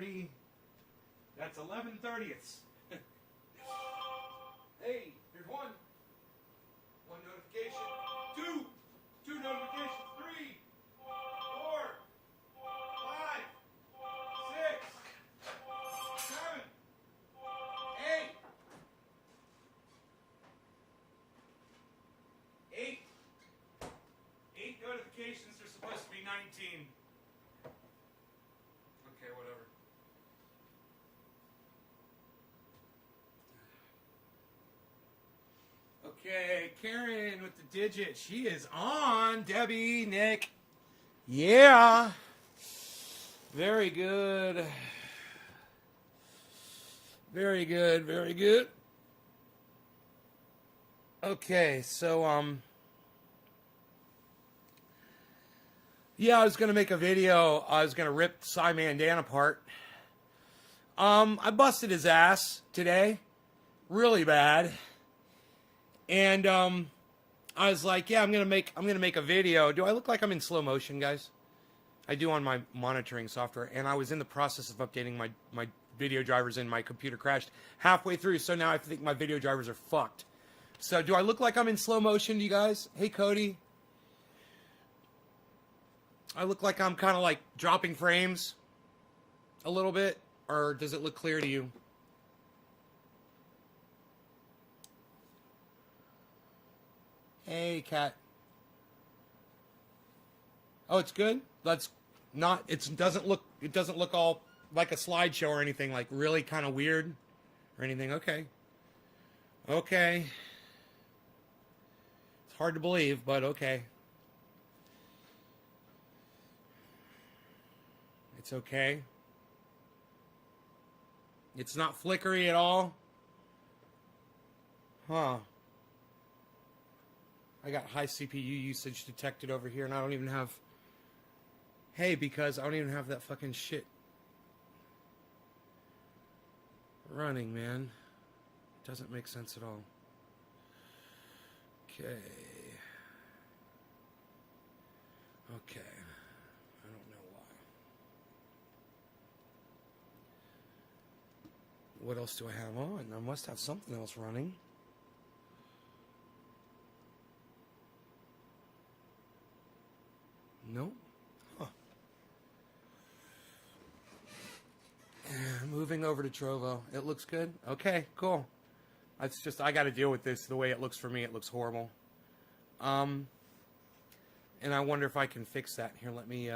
11:30. That's 11/30ths. Hey, here's one. One notification. Two notifications. 3, 4, 5, 6, 7, 8. 8 notifications. There's supposed to be 19. Okay, whatever. Okay, Karen with the digit. She is on. Debbie, Nick. Yeah. Very good. Very good, very good. Okay, so, yeah, I was going to make a video. I was going to rip Simon Dan apart. I busted his ass today. Really bad. And I was like, yeah, I'm gonna make a video. Do I look like I'm in slow motion, guys? I do on my monitoring software, and I was in the process of updating my video drivers, and my computer crashed halfway through, so now I think my video drivers are fucked. So do I look like I'm in slow motion to you guys? Hey, Cody. I look like I'm kind of like dropping frames a little bit, or does it look clear to you? Hey, cat. Oh, it's good? That's not, it doesn't look all like a slideshow or anything, like really kind of weird or anything. Okay. Okay. It's hard to believe, but okay. It's okay. It's not flickery at all. Huh. I got high CPU usage detected over here, and I don't even have... Hey, because I don't even have that fucking shit running, man. It doesn't make sense at all. Okay. Okay. I don't know why. What else do I have on? I must have something else running. Nope. Huh. Moving over to Trovo. It looks good? Okay, cool. It's just, I got to deal with this. The way it looks for me, it looks horrible. And I wonder if I can fix that. Here, let me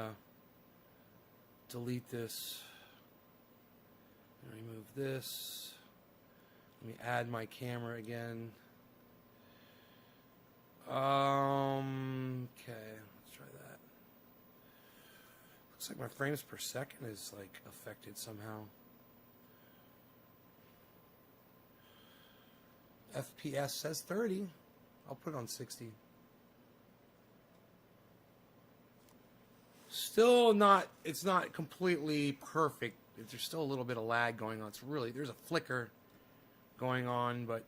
delete this. Remove this. Let me add my camera again. Okay. Looks like my frames per second is like affected somehow. FPS says 30. I'll put it on 60. Still not, it's not completely perfect. There's still a little bit of lag going on. It's really, there's a flicker going on, but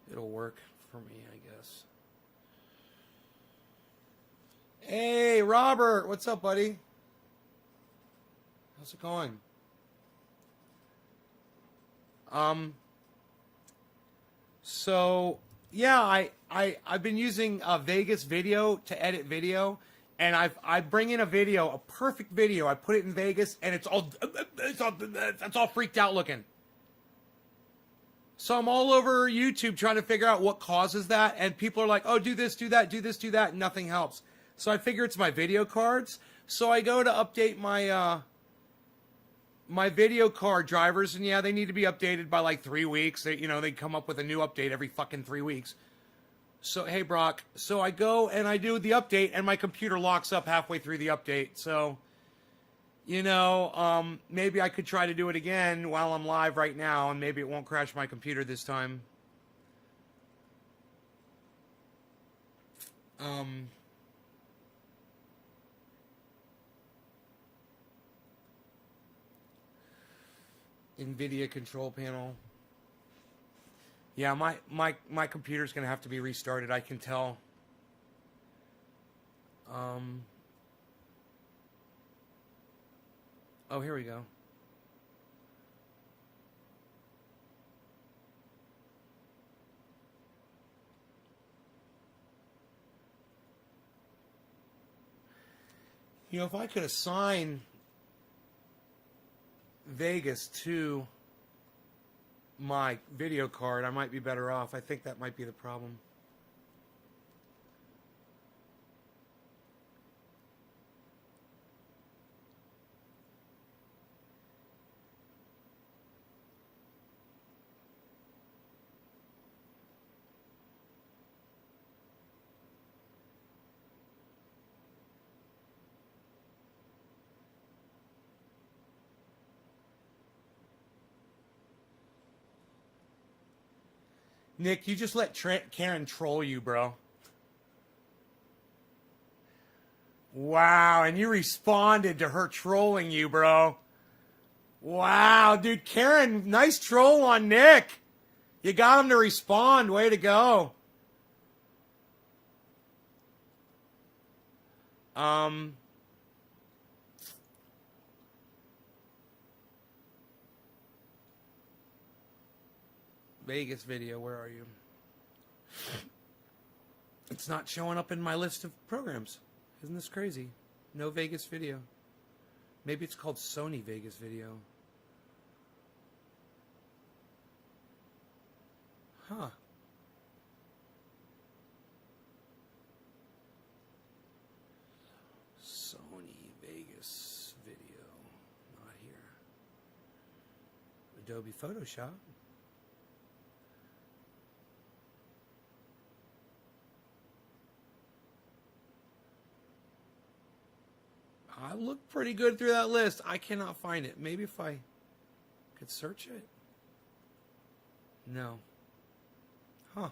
it'll work for me, I guess. Hey, Robert, what's up, buddy? How's it going? So yeah, I've been using Vegas Video to edit video, and I bring in a video, a perfect video. I put it in Vegas, and it's all freaked out looking. So I'm all over YouTube trying to figure out what causes that, and people are like, "Oh, do this, do that, do this, do that," and nothing helps. So I figure it's my video cards. So I go to update my my video card drivers, and yeah, they need to be updated by like 3 weeks. They come up with a new update every fucking 3 weeks. So hey, Brock. So I go and I do the update, and my computer locks up halfway through the update. So, maybe I could try to do it again while I'm live right now, and maybe it won't crash my computer this time. NVIDIA control panel. Yeah, my computer's gonna have to be restarted, I can tell. Oh, here we go. You know, if I could assign Vegas to my video card, I might be better off. I think that might be the problem. Nick, you just let Karen troll you, bro. Wow, and you responded to her trolling you, bro. Wow, dude, Karen, nice troll on Nick. You got him to respond. Way to go. Vegas video, where are you? It's not showing up in my list of programs. Isn't this crazy? No Vegas video. Maybe it's called Sony Vegas video. Huh. Sony Vegas video. Not here. Adobe Photoshop. I looked pretty good through that list. I cannot find it. Maybe if I could search it. No. Huh.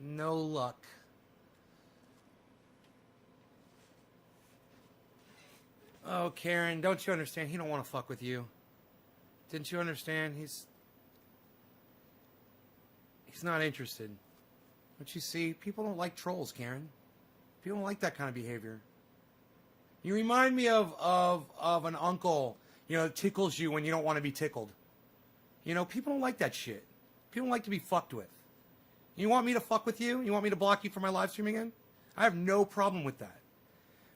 No luck. Oh, Karen, don't you understand? He don't want to fuck with you. Didn't you understand? He's not interested. Don't you see? People don't like trolls, Karen. People don't like that kind of behavior. You remind me of an uncle, you know, that tickles you when you don't want to be tickled. You know, people don't like that shit. People don't like to be fucked with. You want me to fuck with you? You want me to block you from my live stream again? I have no problem with that.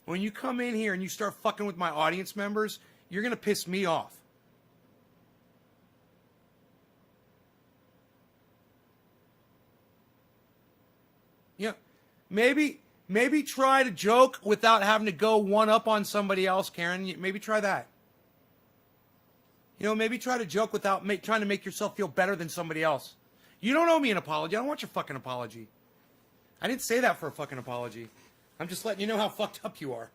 When you come in here and you start fucking with my audience members, you're going to piss me off. Yeah, maybe try to joke without having to go one up on somebody else, Karen. Maybe try that. You know, maybe try to joke without trying to make yourself feel better than somebody else. You don't owe me an apology. I don't want your fucking apology. I didn't say that for a fucking apology. I'm just letting you know how fucked up you are.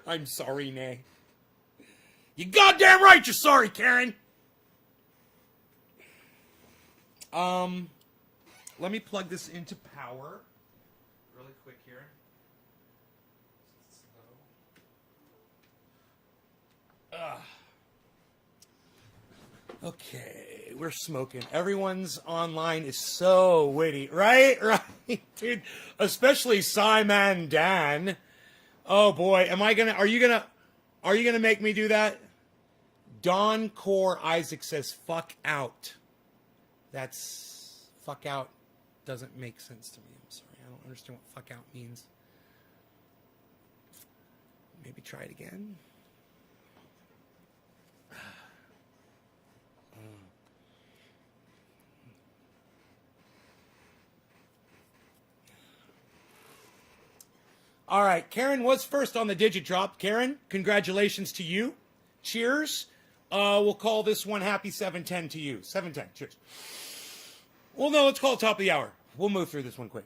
I'm sorry, Nay. You goddamn right you're sorry, Karen. Let me plug this into power really quick here. Okay, we're smoking. Everyone's online is so witty, right? Right, dude. Especially Simon Dan. Oh boy, are you gonna make me do that? Don Core Isaac says fuck out. That's fuck out doesn't make sense to me. I'm sorry. I don't understand what fuck out means. Maybe try it again. All right, Karen was first on the digit drop. Karen, congratulations to you. Cheers. We'll call this one happy 710 to you. 710. Cheers. Well, no, let's call it top of the hour. We'll move through this one quick.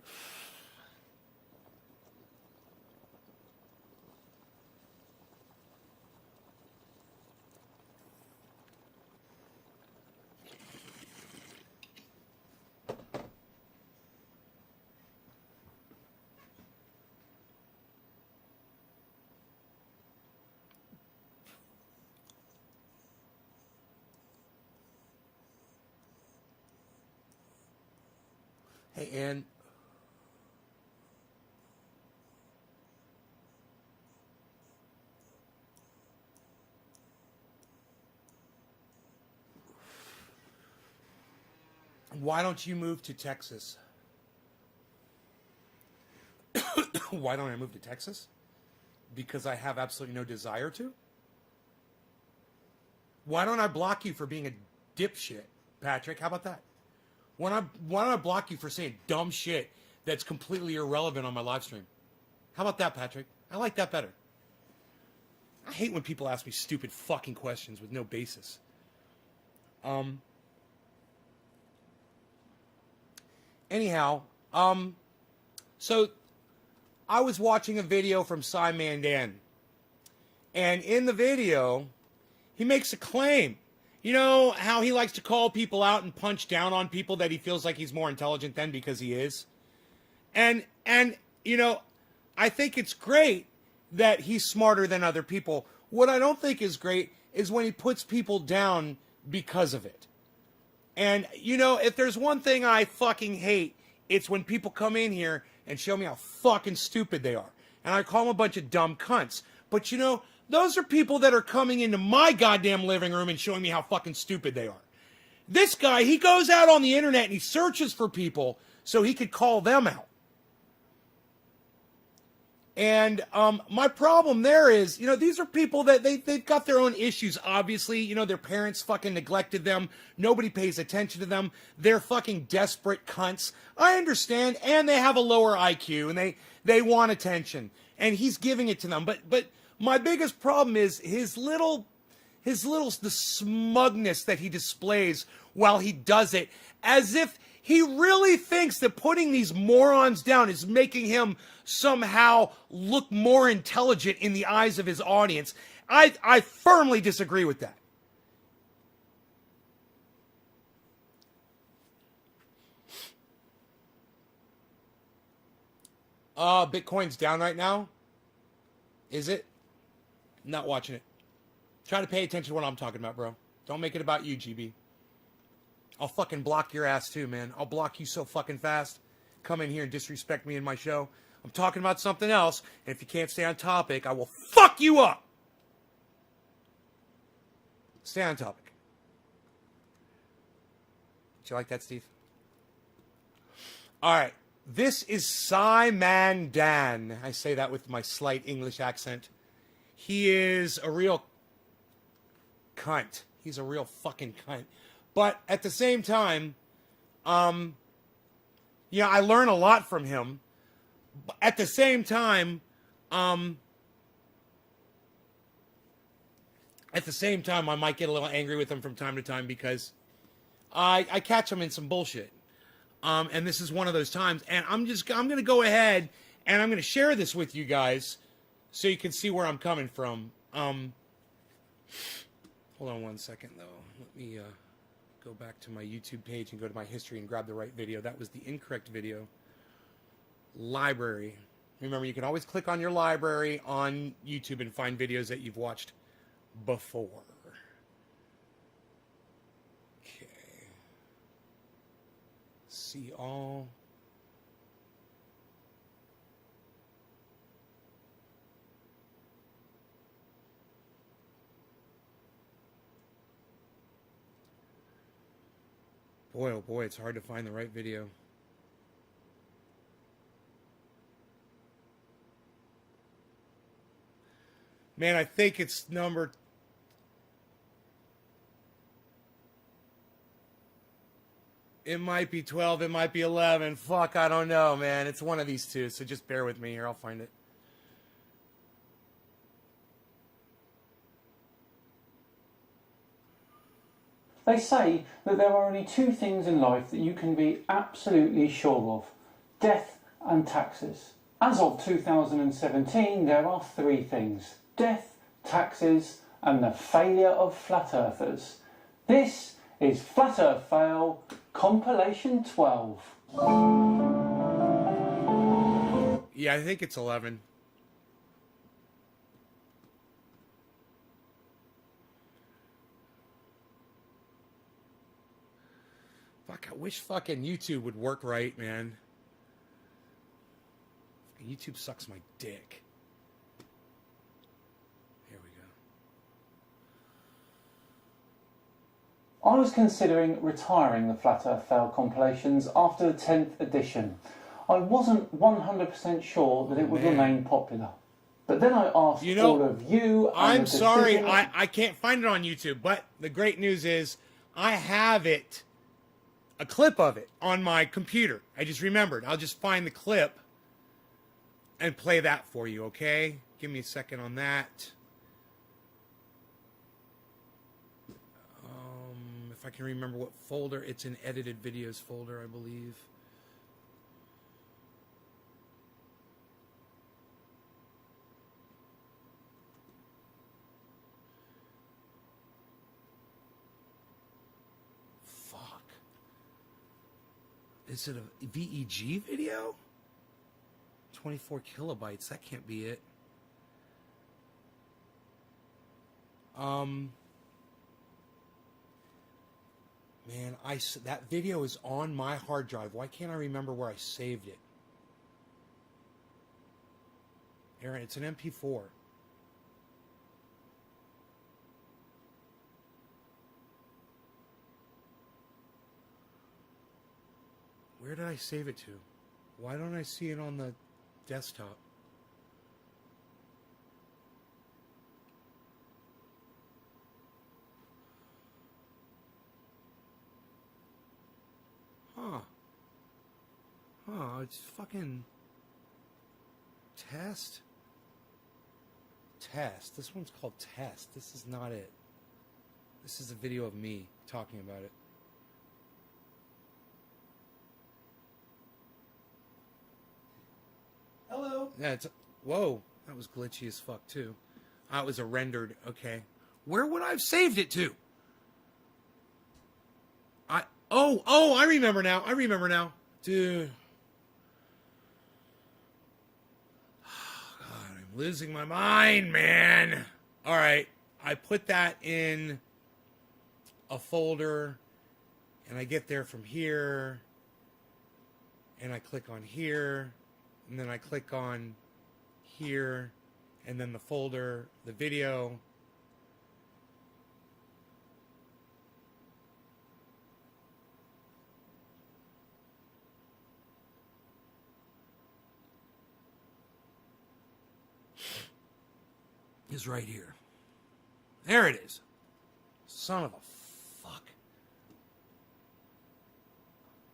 Hey, Ann. Why don't you move to Texas? Why don't I move to Texas? Because I have absolutely no desire to? Why don't I block you for being a dipshit, Patrick? How about that? Why don't I block you for saying dumb shit that's completely irrelevant on my live stream? How about that, Patrick? I like that better. I hate when people ask me stupid fucking questions with no basis. Anyhow, so I was watching a video from Cy Mandan, and in the video, he makes a claim. You know how he likes to call people out and punch down on people that he feels like he's more intelligent than because he is? And you know, I think it's great that he's smarter than other people. What I don't think is great is when he puts people down because of it. And, you know, if there's one thing I fucking hate, it's when people come in here and show me how fucking stupid they are. And I call them a bunch of dumb cunts. But, you know, those are people that are coming into my goddamn living room and showing me how fucking stupid they are. This guy, he goes out on the internet and he searches for people so he could call them out. And my problem there is, you know, these are people that they've got their own issues, obviously. You know, their parents fucking neglected them. Nobody pays attention to them. They're fucking desperate cunts. I understand. And they have a lower IQ and they want attention. And he's giving it to them. But my biggest problem is the smugness that he displays while he does it, as if he really thinks that putting these morons down is making him somehow look more intelligent in the eyes of his audience. I firmly disagree with that. Bitcoin's down right now. Is it? Not watching it. Try to pay attention to what I'm talking about, bro. Don't make it about you, GB. I'll fucking block your ass too, man. I'll block you so fucking fast. Come in here and disrespect me in my show. I'm talking about something else, and if you can't stay on topic, I will fuck you up. Stay on topic. Did you like that, Steve? All right. This is Cy Mandan. I say that with my slight English accent. He is a real cunt. He's a real fucking cunt. But at the same time, yeah, I learn a lot from him. But at the same time, I might get a little angry with him from time to time because I catch him in some bullshit. And this is one of those times. And I'm going to go ahead and I'm going to share this with you guys so you can see where I'm coming from. Hold on one second, though. Let me go back to my YouTube page and go to my history and grab the right video. That was the incorrect video. Library. Remember, you can always click on your library on YouTube and find videos that you've watched before. Okay. See all. Boy, oh boy, it's hard to find the right video. Man, I think it's number... It might be 12, it might be 11. Fuck, I don't know, man. It's one of these two, so just bear with me here. I'll find it. They say that there are only two things in life that you can be absolutely sure of: death and taxes. As of 2017, there are three things: death, taxes, and the failure of flat earthers. This is Flat Earth Fail Compilation 12. Yeah, I think it's 11. Fuck, I wish fucking YouTube would work right, man. YouTube sucks my dick. Here we go. I was considering retiring the Flat Earth Fail compilations after the 10th edition. I wasn't 100% sure that it would remain popular. But then I asked all of you and I'm the sorry, decision... I can't find it on YouTube, but the great news is I have it, a clip of it, on my computer. I just remembered. I'll just find the clip and play that for you, okay? Give me a second on that. If I can remember what folder, it's an edited videos folder, I believe. Fuck. Is it a VEG video? 24 kilobytes, that can't be it. Man, that video is on my hard drive. Why can't I remember where I saved it? Aaron, it's an MP4. Where did I save it to? Why don't I see it on the desktop? It's fucking test. This one's called test. This is not it. This is a video of me talking about it. Hello. Yeah, whoa, that was glitchy as fuck too. It was a rendered, okay. Where would I have saved it to? I remember now. Dude. God, I'm losing my mind, man. All right. I put that in a folder, and I get there from here, and I click on here, and then I click on here, and then the folder, the video. Is right here. There it is. Son of a fuck.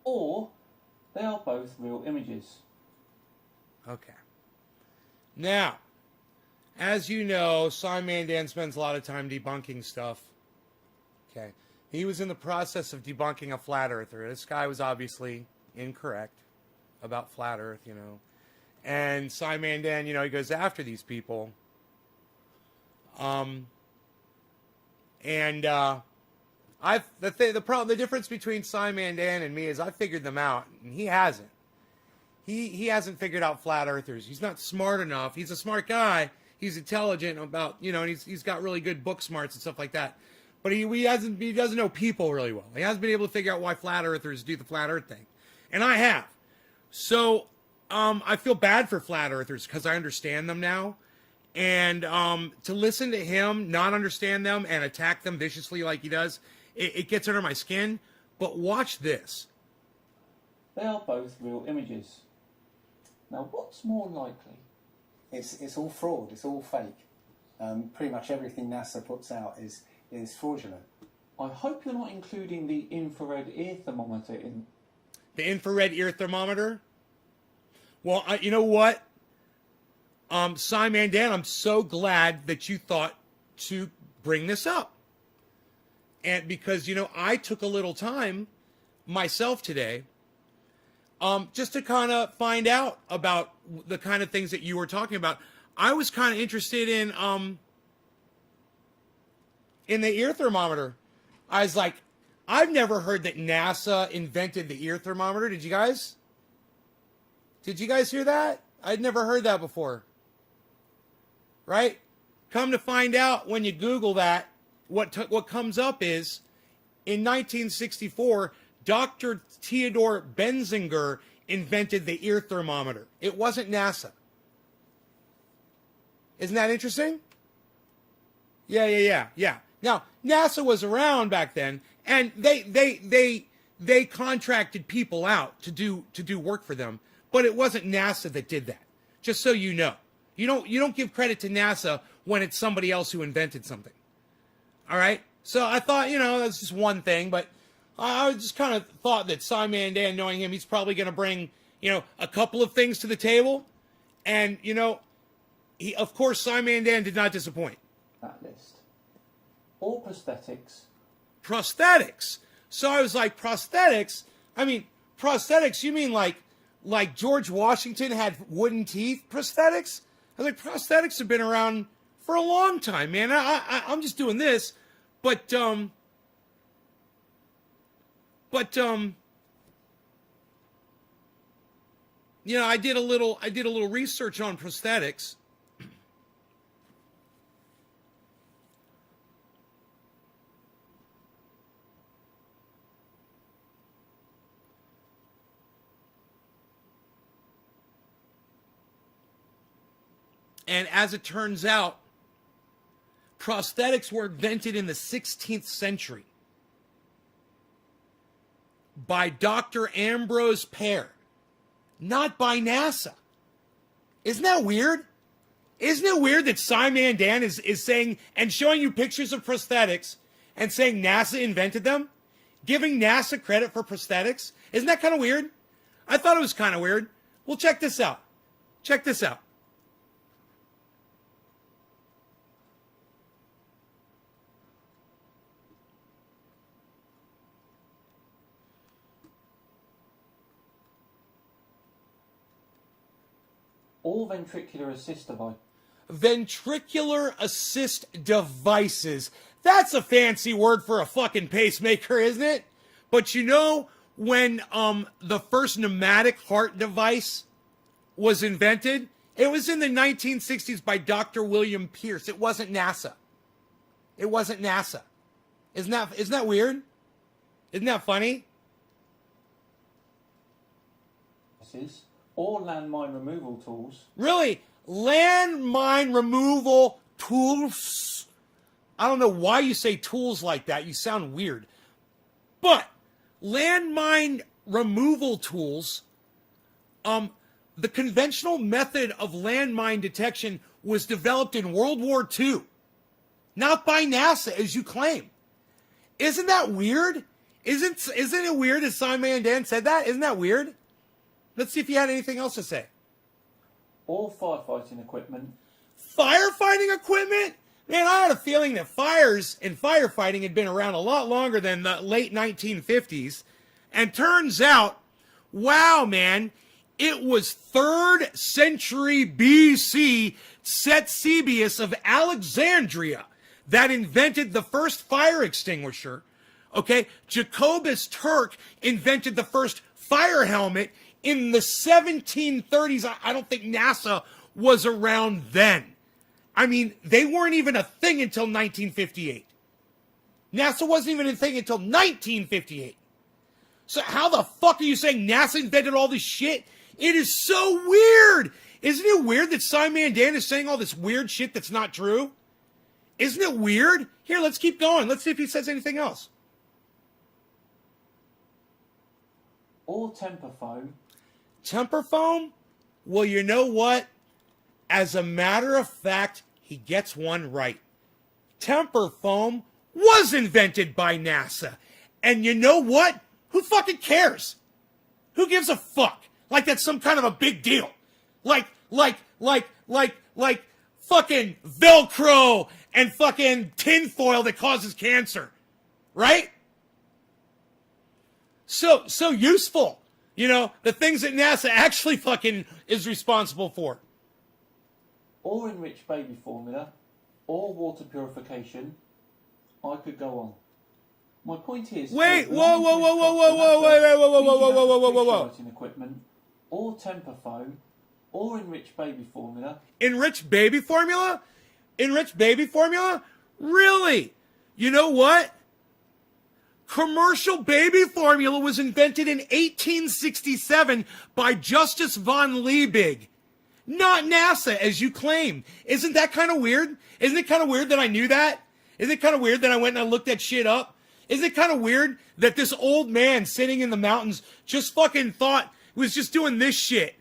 Or they are both real images. Okay. Now, as you know, Simon Dan spends a lot of time debunking stuff. Okay. He was in the process of debunking a flat earther. This guy was obviously incorrect about flat earth, you know. And Simon Dan, you know, he goes after these people. The difference between Simon Dan and me is I figured them out, and he hasn't. He hasn't figured out flat earthers. He's not smart enough. He's a smart guy. He's intelligent about, you know, and he's got really good book smarts and stuff like that. But he doesn't know people really well. He hasn't been able to figure out why flat earthers do the flat earth thing. And I have. So, I feel bad for flat earthers because I understand them now. And to listen to him, not understand them, and attack them viciously like he does, it gets under my skin. But watch this. They are both real images. Now, what's more likely? It's all fraud. It's all fake. Pretty much everything NASA puts out is fraudulent. I hope you're not including the infrared ear thermometer in... The infrared ear thermometer? Well, you know what? Simon Dan, I'm so glad that you thought to bring this up. And because, you know, I took a little time myself today just to kind of find out about the kind of things that you were talking about. I was kind of interested in the ear thermometer. I was like, I've never heard that NASA invented the ear thermometer. Did you guys? Did you guys hear that? I'd never heard that before. Right? Come to find out when you Google that, what comes up is, in 1964, Dr. Theodore Benzinger invented the ear thermometer. It wasn't NASA. Isn't that interesting? Yeah. Now, NASA was around back then, And they contracted people out to do work for them, but it wasn't NASA that did that. Just so you know. You don't give credit to NASA when it's somebody else who invented something. All right? So I thought, that's just one thing, but I just kind of thought that Cy Mandan, knowing him, he's probably going to bring, a couple of things to the table. And, of course, Cy Mandan did not disappoint. That list. All prosthetics. Prosthetics. So I was like, prosthetics? I mean, prosthetics, you mean like George Washington had wooden teeth prosthetics? I was like, prosthetics have been around for a long time, man. I'm just doing this. But I did a little research on prosthetics. And as it turns out, prosthetics were invented in the 16th century by Dr. Ambrose Paire, not by NASA. Isn't that weird? Isn't it weird that Cy Mandan is saying and showing you pictures of prosthetics and saying NASA invented them? Giving NASA credit for prosthetics? Isn't that kind of weird? I thought it was kind of weird. Well, check this out. Check this out. All ventricular assist devices. Ventricular assist devices. That's a fancy word for a fucking pacemaker, isn't it? But when the first pneumatic heart device was invented, it was in the 1960s by Dr. William Pierce. It wasn't NASA. It wasn't NASA. Isn't that weird? Isn't that funny? Or landmine removal tools. Really? Landmine removal tools? I don't know why you say tools like that. You sound weird. But landmine removal tools, the conventional method of landmine detection was developed in World War II. Not by NASA, as you claim. Isn't that weird? Isn't it weird that Cy Mandan said that? Isn't that weird? Let's see if you had anything else to say. All firefighting equipment. Firefighting equipment? Man, I had a feeling that fires and firefighting had been around a lot longer than the late 1950s. And turns out, wow, man, it was 3rd century BC Ctesibius of Alexandria that invented the first fire extinguisher. Okay, Jacobus Turk invented the first fire helmet in the 1730s. I don't think NASA was around then. I mean, they weren't even a thing until 1958. NASA wasn't even a thing until 1958. So how the fuck are you saying NASA invented all this shit? It is so weird. Isn't it weird that Cy Mandan is saying all this weird shit that's not true? Isn't it weird? Here, let's keep going. Let's see if he says anything else. Or temper foam. Temper foam? Well, you know what? As a matter of fact, he gets one right. Temper foam was invented by NASA. And you know what? Who fucking cares? Who gives a fuck? Like that's some kind of a big deal. Like fucking Velcro and fucking tinfoil that causes cancer. Right? So useful. The things that NASA actually fucking is responsible for. Or enriched baby formula, or water purification. I could go on. My point is... Wait, whoa. Equipment, or temper foam, or enriched baby formula. Enriched baby formula? Enriched baby formula? Really? You know what? Commercial baby formula was invented in 1867 by Justus von Liebig. Not NASA, as you claim. Isn't that kind of weird? Isn't it kind of weird that I knew that? Isn't it kind of weird that I went and I looked that shit up? Isn't it kind of weird that this old man sitting in the mountains just fucking was just doing this shit,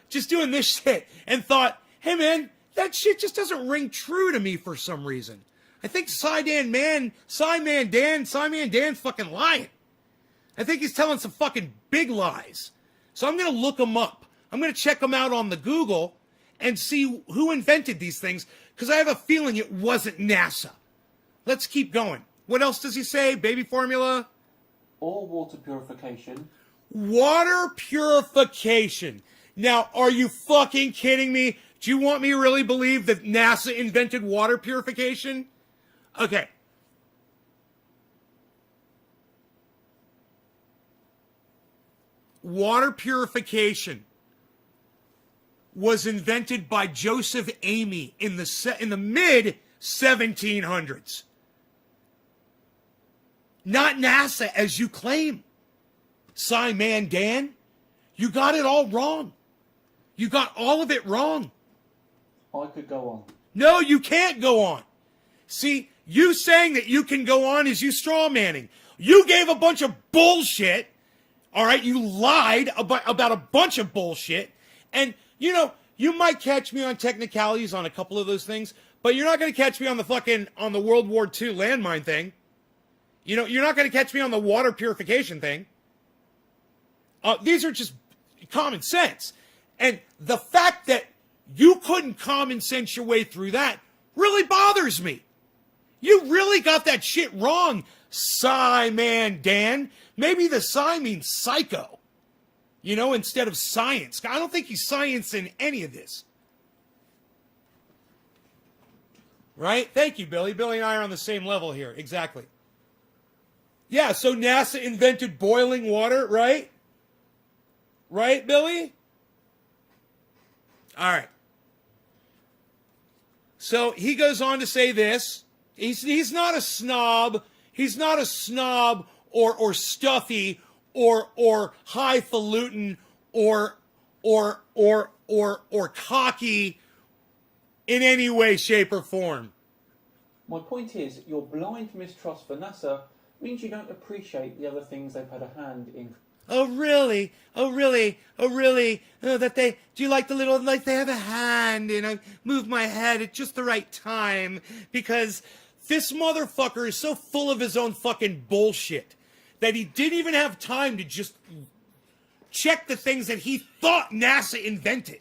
just doing this shit, and thought, hey man, that shit just doesn't ring true to me for some reason. I think Psyman Dan's fucking lying. I think he's telling some fucking big lies. So I'm going to look him up. I'm going to check him out on the Google and see who invented these things, because I have a feeling it wasn't NASA. Let's keep going. What else does he say? Baby formula? Or water purification. Water purification. Now, are you fucking kidding me? Do you want me to really believe that NASA invented water purification? Okay. Water purification was invented by Joseph Amy in the mid 1700s. Not NASA, as you claim. Psyman Dan, you got it all wrong. You got all of it wrong. I could go on. No, you can't go on. See, you saying that you can go on is you straw manning. You gave a bunch of bullshit. All right, you lied about a bunch of bullshit. And, you might catch me on technicalities on a couple of those things, but you're not going to catch me on the World War II landmine thing. You're not going to catch me on the water purification thing. These are just common sense. And the fact that you couldn't common sense your way through that really bothers me. You really got that shit wrong, Psyman Dan. Maybe the Psy means psycho, instead of science. I don't think he's science in any of this. Right? Thank you, Billy. Billy and I are on the same level here. Exactly. Yeah, so NASA invented boiling water, right? Right, Billy? All right. So he goes on to say this. He's not a snob. He's not a snob or stuffy or highfalutin or cocky in any way, shape, or form. My point is, your blind mistrust for NASA means you don't appreciate the other things they've had a hand in. Oh, really? Oh, really? Oh, really? Oh, do you like they have a hand and I move my head at just the right time because this motherfucker is so full of his own fucking bullshit that he didn't even have time to just check the things that he thought NASA invented.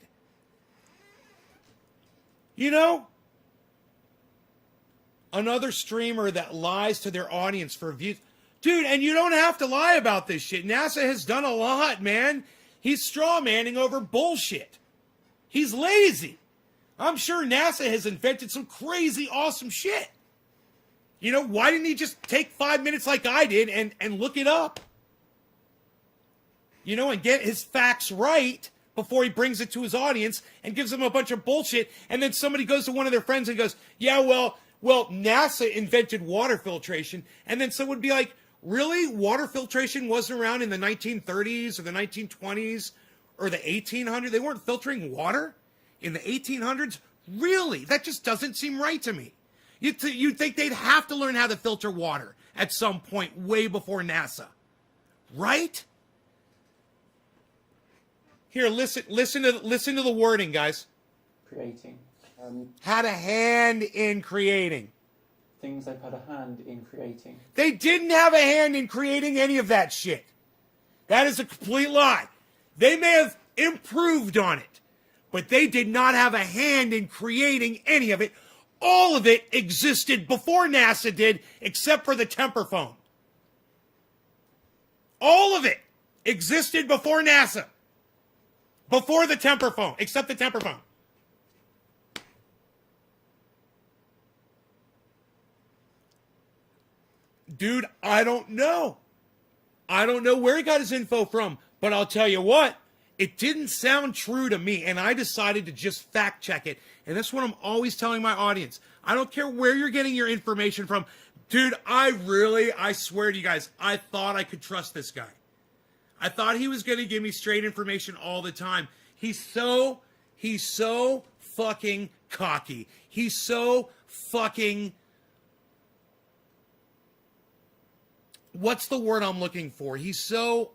Another streamer that lies to their audience for views. Dude, and you don't have to lie about this shit. NASA has done a lot, man. He's straw manning over bullshit. He's lazy. I'm sure NASA has invented some crazy awesome shit. Why didn't he just take 5 minutes like I did and look it up? And get his facts right before he brings it to his audience and gives them a bunch of bullshit. And then somebody goes to one of their friends and goes, yeah, well, NASA invented water filtration. And then someone would be like, really? Water filtration wasn't around in the 1930s or the 1920s or the 1800s? They weren't filtering water in the 1800s? Really? That just doesn't seem right to me. You'd think they'd have to learn how to filter water at some point way before NASA. Right? Here, listen to the wording, guys. Creating. Had a hand in creating. Things they've had a hand in creating. They didn't have a hand in creating any of that shit. That is a complete lie. They may have improved on it, but they did not have a hand in creating any of it. All of it existed before NASA did, except for the temper phone. All of it existed before NASA. Before the temper phone, except the temper phone. Dude, I don't know. I don't know where he got his info from, but I'll tell you what, it didn't sound true to me, and I decided to just fact check it. And that's what I'm always telling my audience. I don't care where you're getting your information from. Dude, I swear to you guys, I thought I could trust this guy. I thought he was going to give me straight information all the time. He's so fucking cocky. He's so fucking what's the word I'm looking for? He's so,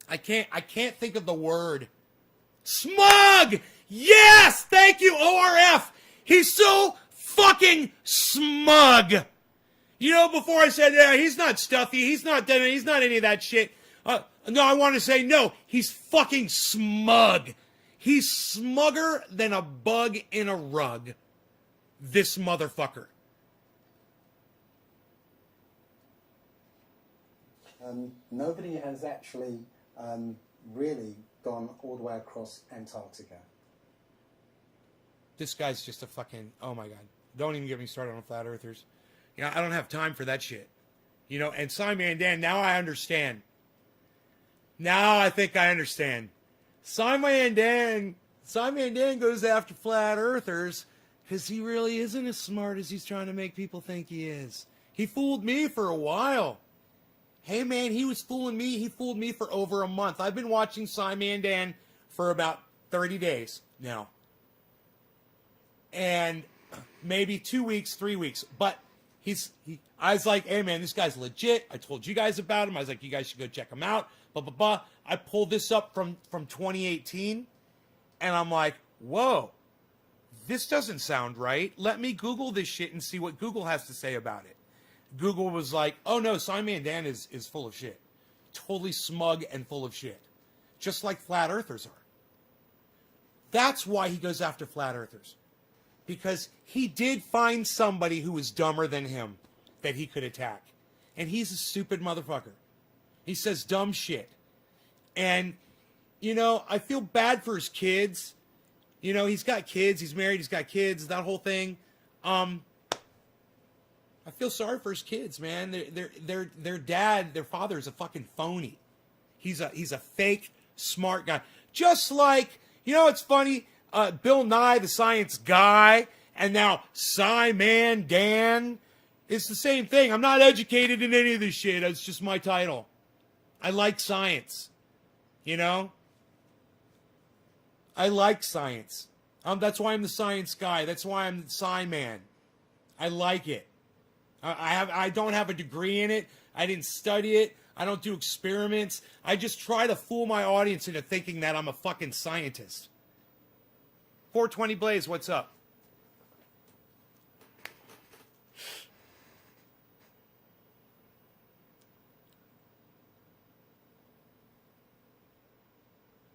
I can't think of the word. Smug! Yes! Thank you, ORF! He's so fucking smug! You know, before I said, yeah, he's not stuffy, he's not any of that shit. No, I want to say, no, he's fucking smug. He's smugger than a bug in a rug. This motherfucker. Nobody has actually really gone all the way across Antarctica. This guy's just a fucking, oh my God. Don't even get me started on flat earthers. You know, I don't have time for that shit. You know, and Simon Dan, now I understand. Now I think I understand. Simon Dan goes after flat earthers because he really isn't as smart as he's trying to make people think he is. He fooled me for a while. Hey man, he was fooling me. He fooled me for over a month. I've been watching Simon Dan for about 30 days now. And maybe 2 weeks, 3 weeks. But I was like, hey man, this guy's legit. I told you guys about him. I was like, you guys should go check him out. Blah, blah, blah. I pulled this up from 2018. And I'm like, whoa, this doesn't sound right. Let me Google this shit and see what Google has to say about it. Google was like, oh no, Simon Dan is full of shit. Totally smug and full of shit. Just like flat earthers are. That's why he goes after flat earthers. Because he did find somebody who was dumber than him that he could attack. And he's a stupid motherfucker. He says dumb shit. And, you know, I feel bad for his kids. You know, he's got kids. He's married. He's got kids. That whole thing. I feel sorry for his kids, man. Their dad, their father is a fucking phony. He's a fake smart guy. Just like, you know, it's funny. Bill Nye, the science guy, and now Simon Dan. It's the same thing. I'm not educated in any of this shit. It's just my title. I like science. You know? I like science. That's why I'm the science guy. That's why I'm the Sci Man. I like it. I don't have a degree in it. I didn't study it. I don't do experiments. I just try to fool my audience into thinking that I'm a fucking scientist. 420 Blaze, what's up?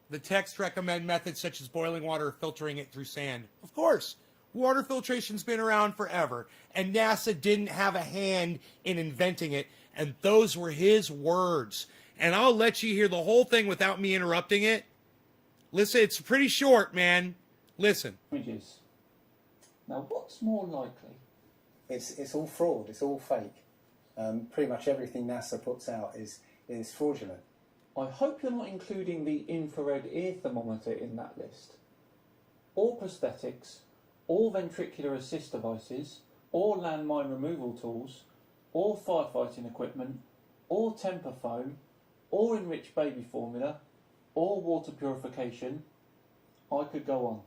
The texts recommend methods such as boiling water or filtering it through sand. Of course. Water filtration's been around forever, and NASA didn't have a hand in inventing it, and those were his words. And I'll let you hear the whole thing without me interrupting it. Listen, it's pretty short, man. Listen. Images. Now, what's more likely? It's all fraud. It's all fake. Pretty much everything NASA puts out is fraudulent. I hope you're not including the infrared ear thermometer in that list. Or prosthetics, or ventricular assist devices, or landmine removal tools, or firefighting equipment, or temper foam, or enriched baby formula, or water purification. I could go on.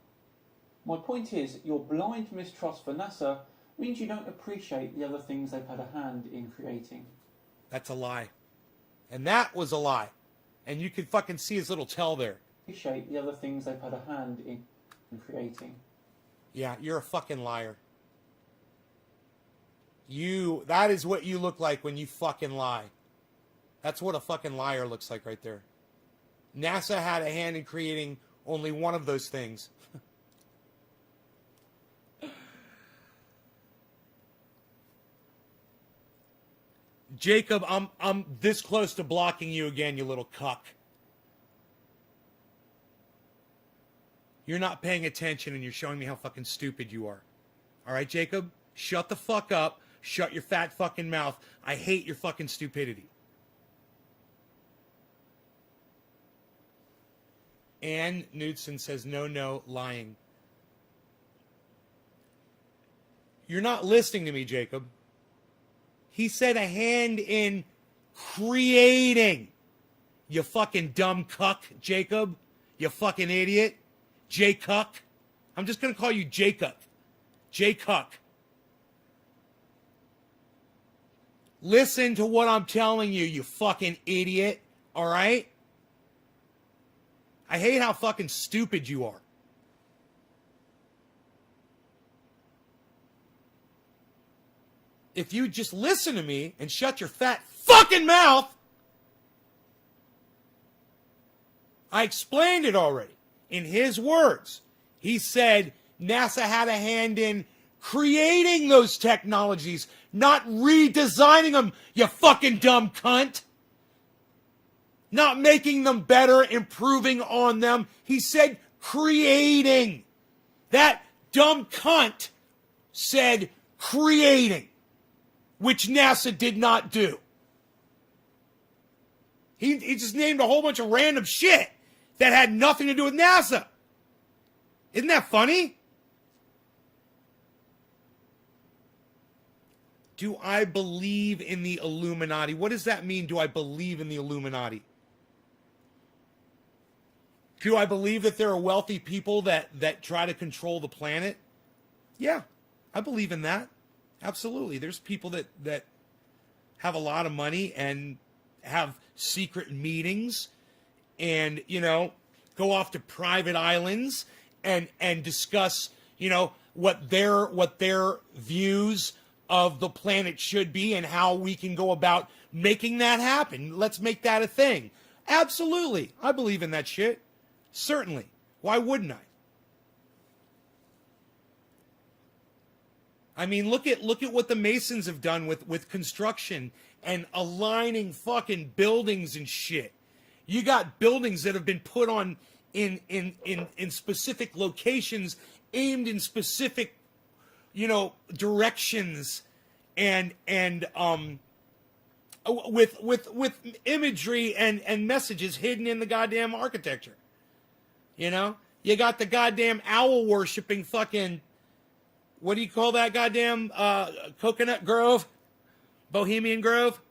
My point is, your blind mistrust for NASA means you don't appreciate the other things they've had a hand in creating. That's a lie. And that was a lie. And you can fucking see his little tail there. Appreciate the other things they've had a hand in creating. Yeah, you're a fucking liar. That is what you look like when you fucking lie. That's what a fucking liar looks like right there. NASA had a hand in creating only one of those things. Jacob, I'm this close to blocking you again, you little cuck. You're not paying attention and you're showing me how fucking stupid you are. All right, Jacob? Shut the fuck up. Shut your fat fucking mouth. I hate your fucking stupidity. Ann Knudsen says, no, lying. You're not listening to me, Jacob. He said a hand in creating. You fucking dumb cuck, Jacob. You fucking idiot. Jay Cuck. I'm just going to call you Jacob. Jay Cuck. Listen to what I'm telling you, you fucking idiot. All right? I hate how fucking stupid you are. If you just listen to me and shut your fat fucking mouth, I explained it already. In his words, he said NASA had a hand in creating those technologies, not redesigning them, you fucking dumb cunt. Not making them better, improving on them. He said creating. That dumb cunt said creating, which NASA did not do. He just named a whole bunch of random shit that had nothing to do with NASA. Isn't that funny? Do I believe in the Illuminati? What does that mean, do I believe in the Illuminati? Do I believe that there are wealthy people that try to control the planet? Yeah, I believe in that. Absolutely. There's people that have a lot of money and have secret meetings and, go off to private islands and discuss, what their views of the planet should be and how we can go about making that happen. Let's make that a thing. Absolutely. I believe in that shit. Certainly. Why wouldn't I? I mean, look at what the Masons have done with construction and aligning fucking buildings and shit. You got buildings that have been put on in specific locations, aimed in specific, directions, and with imagery and messages hidden in the goddamn architecture. You got the goddamn owl worshipping fucking, what do you call that goddamn coconut grove? Bohemian Grove?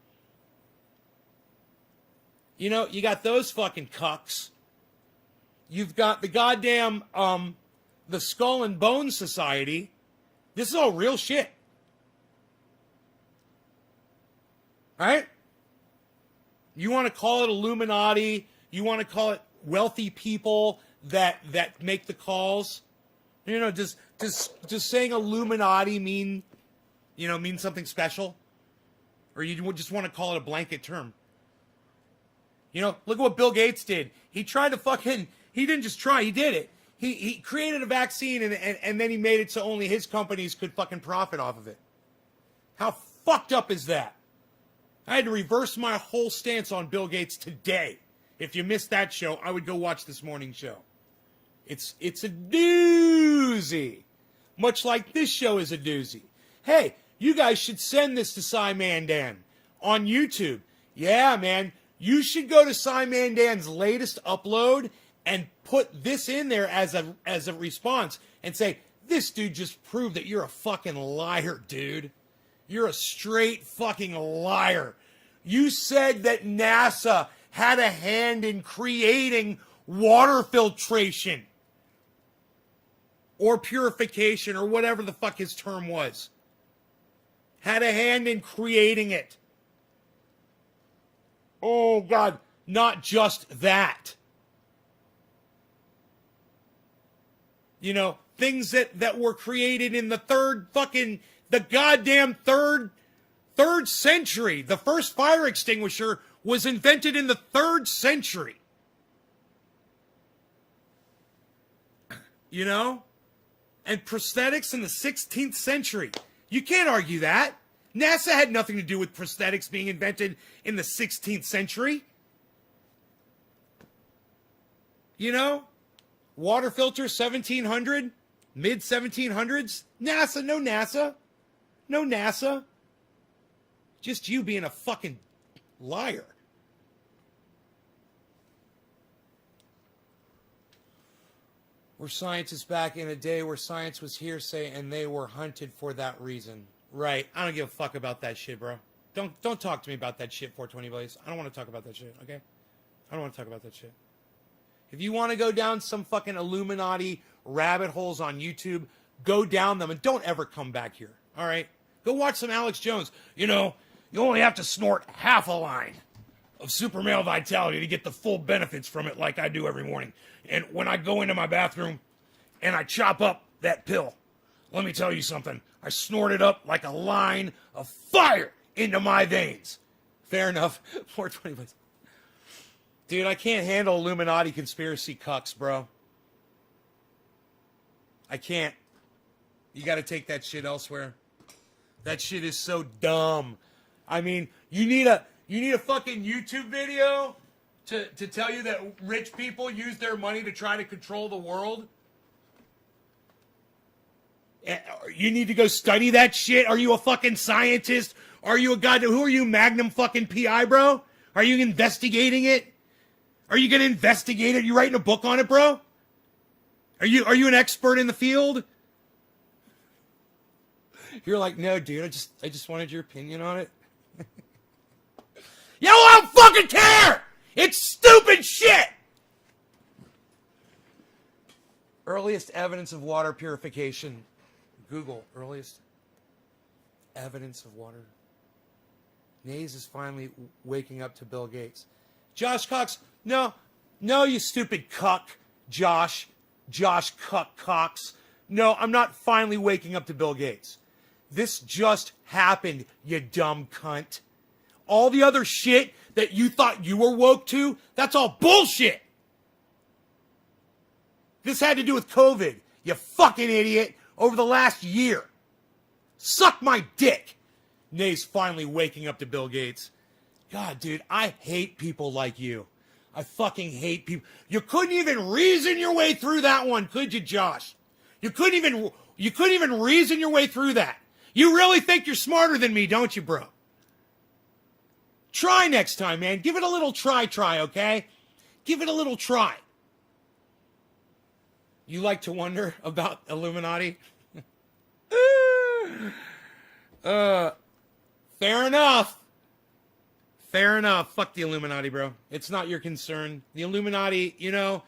You got those fucking cucks. You've got the goddamn, the Skull and Bones Society. This is all real shit. Right? You want to call it Illuminati, you want to call it wealthy people that make the calls. Does saying Illuminati mean something special? Or you just want to call it a blanket term? Look at what Bill Gates did. He tried to he didn't just try, he did it. He created a vaccine and then he made it so only his companies could fucking profit off of it. How fucked up is that? I had to reverse my whole stance on Bill Gates today. If you missed that show, I would go watch this morning show. It's a doozy. Much like this show is a doozy. Hey, you guys should send this to Cy Mandan on YouTube. Yeah, man. You should go to Cy Mandan's latest upload and put this in there as a response and say, this dude just proved that you're a fucking liar, dude. You're a straight fucking liar. You said that NASA had a hand in creating water filtration or purification or whatever the fuck his term was. Had a hand in creating it. Oh, God, not just that. Things that were created in the goddamn third century. The first fire extinguisher was invented in the 3rd century. And prosthetics in the 16th century. You can't argue that. NASA had nothing to do with prosthetics being invented in the 16th century. Water filter 1700, mid 1700s. NASA, no NASA. No NASA. Just you being a fucking liar. Were scientists back in a day where science was hearsay and they were hunted for that reason. Right. I don't give a fuck about that shit, bro. Don't talk to me about that shit, 420 Blaze. I don't want to talk about that shit, okay? I don't want to talk about that shit. If you want to go down some fucking Illuminati rabbit holes on YouTube, go down them and don't ever come back here. All right? Go watch some Alex Jones. You know, you only have to snort half a line of Super Male Vitality to get the full benefits from it like I do every morning. And when I go into my bathroom and I chop up that pill, let me tell you something. I snort it up like a line of fire into my veins. Fair enough. 420. Dude, I can't handle Illuminati conspiracy cucks, bro. I can't. You got to take that shit elsewhere. That shit is so dumb. I mean, you need a fucking YouTube video to tell you that rich people use their money to try to control the world? You need to go study that shit? Are you a fucking scientist? Are you a god? Who are you, Magnum fucking PI, bro? Are you investigating it? Are you going to investigate it? You writing a book on it, bro? Are you an expert in the field? You're like, no, dude, I just wanted your opinion on it. Yo, I don't fucking care! It's stupid shit! Earliest evidence of water purification. Google, earliest evidence of water. Nays is finally waking up to Bill Gates. Josh Cox, no, you stupid cuck, Josh Cuck Cox. No, I'm not finally waking up to Bill Gates. This just happened, you dumb cunt. All the other shit that you thought you were woke to, that's all bullshit. This had to do with COVID, you fucking idiot, over the last year. Suck my dick. Nay's finally waking up to Bill Gates. God, dude, I hate people like you. I fucking hate people. You couldn't even reason your way through that one, could you, Josh? You couldn't even reason your way through that. You really think you're smarter than me, don't you, bro? Try next time, man. Give it a little try, okay? Give it a little try. You like to wonder about Illuminati? Fair enough. Fair enough. Fuck the Illuminati, bro. It's not your concern. The Illuminati, you know,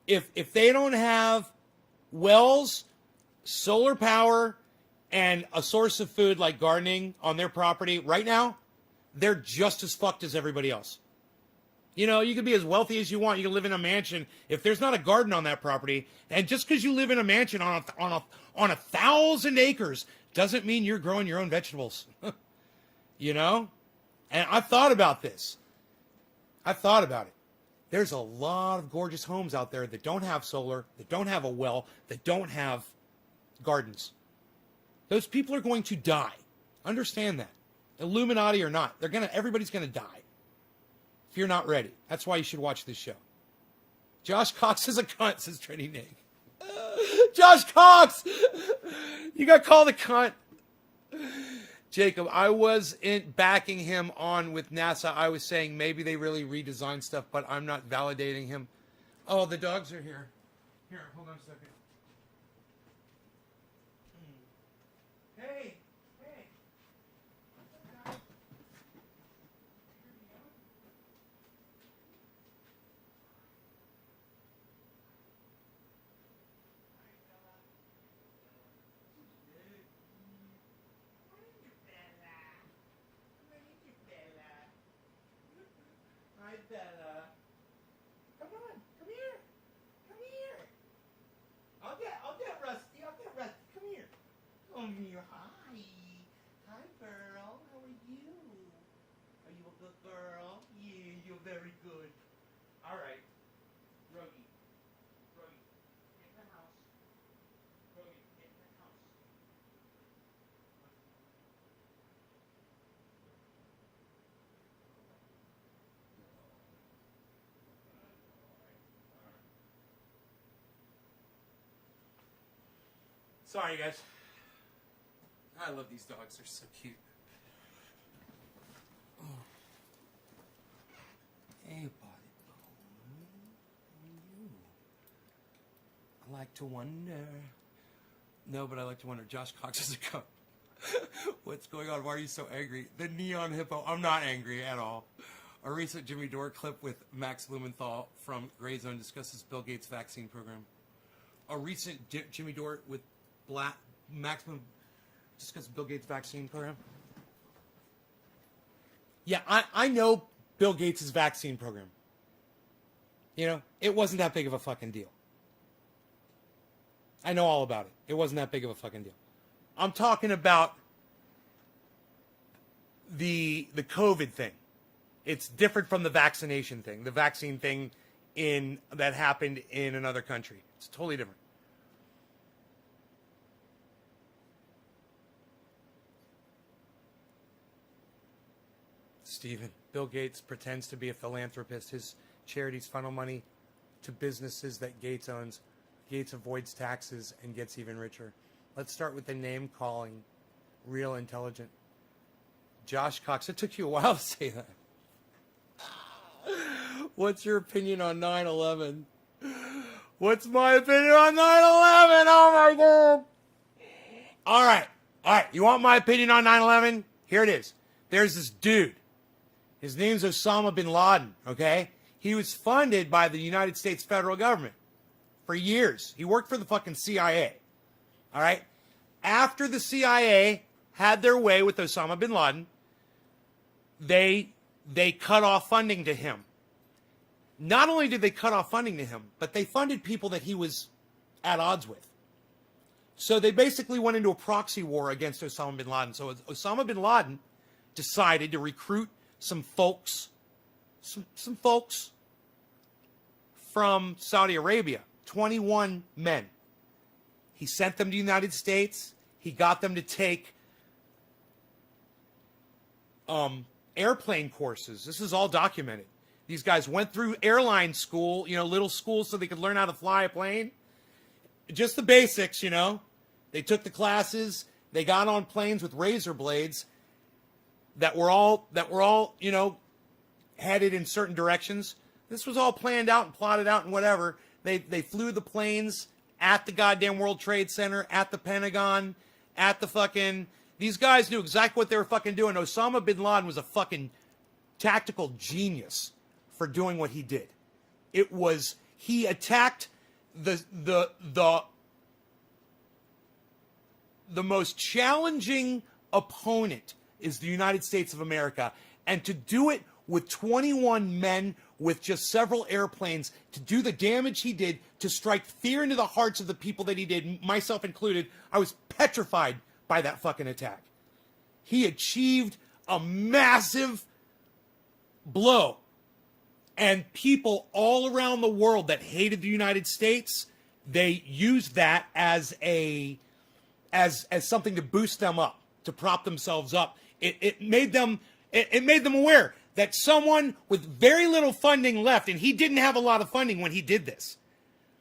if they don't have wells, solar power, and a source of food like gardening on their property right now, they're just as fucked as everybody else. You know, you can be as wealthy as you want. You can live in a mansion. If there's not a garden on that property, and just because you live in a mansion on 1,000 acres doesn't mean you're growing your own vegetables. You know? And I've thought about this. I've thought about it. There's a lot of gorgeous homes out there that don't have solar, that don't have a well, that don't have gardens. Those people are going to die. Understand that. Illuminati or not, everybody's gonna die. If you're not ready. That's why you should watch this show. Josh Cox is a cunt, says Trini Nig. Josh Cox! You got called a cunt. Jacob, I was backing him on with NASA. I was saying maybe they really redesigned stuff, but I'm not validating him. Oh, the dogs are here. Here, hold on a second. Hey. Hi, Bella. Come on, come here. Come here. I'll get Rusty. Come here. Come here. Hi. Hi, girl. How are you? Are you a good girl? Yeah, you're very good. All right. Ruggy, get in the house. Ruggy, get in the house. Sorry, guys. I love these dogs. They're so cute. Oh. Hey, buddy. I like to wonder. No, but I like to wonder. Josh Cox is a cunt. What's going on? Why are you so angry? The neon hippo. I'm not angry at all. A recent Jimmy Dore clip with Max Blumenthal from Grey Zone discusses Bill Gates' vaccine program. A recent Jimmy Dore with Max Blumenthal discusses Bill Gates' vaccine program. Yeah, I know Bill Gates' vaccine program. You know, it wasn't that big of a fucking deal. I know all about it. It wasn't that big of a fucking deal. I'm talking about the COVID thing. It's different from the vaccination thing. The vaccine thing that happened in another country. It's totally different. Stephen, Bill Gates pretends to be a philanthropist. His charities funnel money to businesses that Gates owns. Gates avoids taxes and gets even richer. Let's start with the name calling. Real intelligent. Josh Cox. It took you a while to say that. What's your opinion on 9/11? What's my opinion on 9/11? Oh my God. All right. You want my opinion on 9/11? Here it is. There's this dude. His name's Osama bin Laden, okay? He was funded by the United States federal government for years. He worked for the fucking CIA, all right? After the CIA had their way with Osama bin Laden, they cut off funding to him. Not only did they cut off funding to him, but they funded people that he was at odds with. So they basically went into a proxy war against Osama bin Laden. So Osama bin Laden decided to recruit some folks from Saudi Arabia, 21 men. He sent them to the United States. He got them to take airplane courses. This is all documented. These guys went through airline school, little schools so they could learn how to fly a plane. Just the basics, They took the classes. They got on planes with razor blades that were all, headed in certain directions. This was all planned out and plotted out and whatever. They flew the planes at the goddamn World Trade Center, at the Pentagon, at the fucking... These guys knew exactly what they were fucking doing. Osama bin Laden was a fucking tactical genius for doing what he did. He attacked the most challenging opponent is the United States of America. And to do it with 21 men with just several airplanes, to do the damage he did, to strike fear into the hearts of the people that he did, myself included, I was petrified by that fucking attack. He achieved a massive blow. And people all around the world that hated the United States, they used that as something to boost them up, to prop themselves up. It made them aware that someone with very little funding left, and he didn't have a lot of funding when he did this.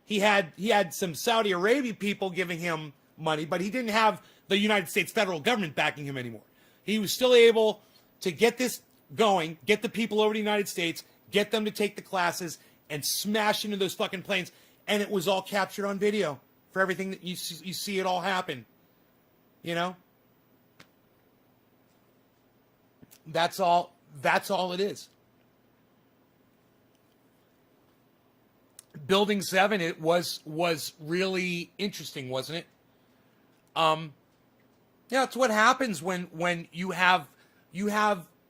He had some Saudi Arabia people giving him money, but he didn't have the United States federal government backing him anymore. He was still able to get this going, get the people over to the United States, get them to take the classes, and smash into those fucking planes. And it was all captured on video for everything that you see it all happen. That's all it is. Building 7, it was really interesting, wasn't it? Yeah, it's what happens when you have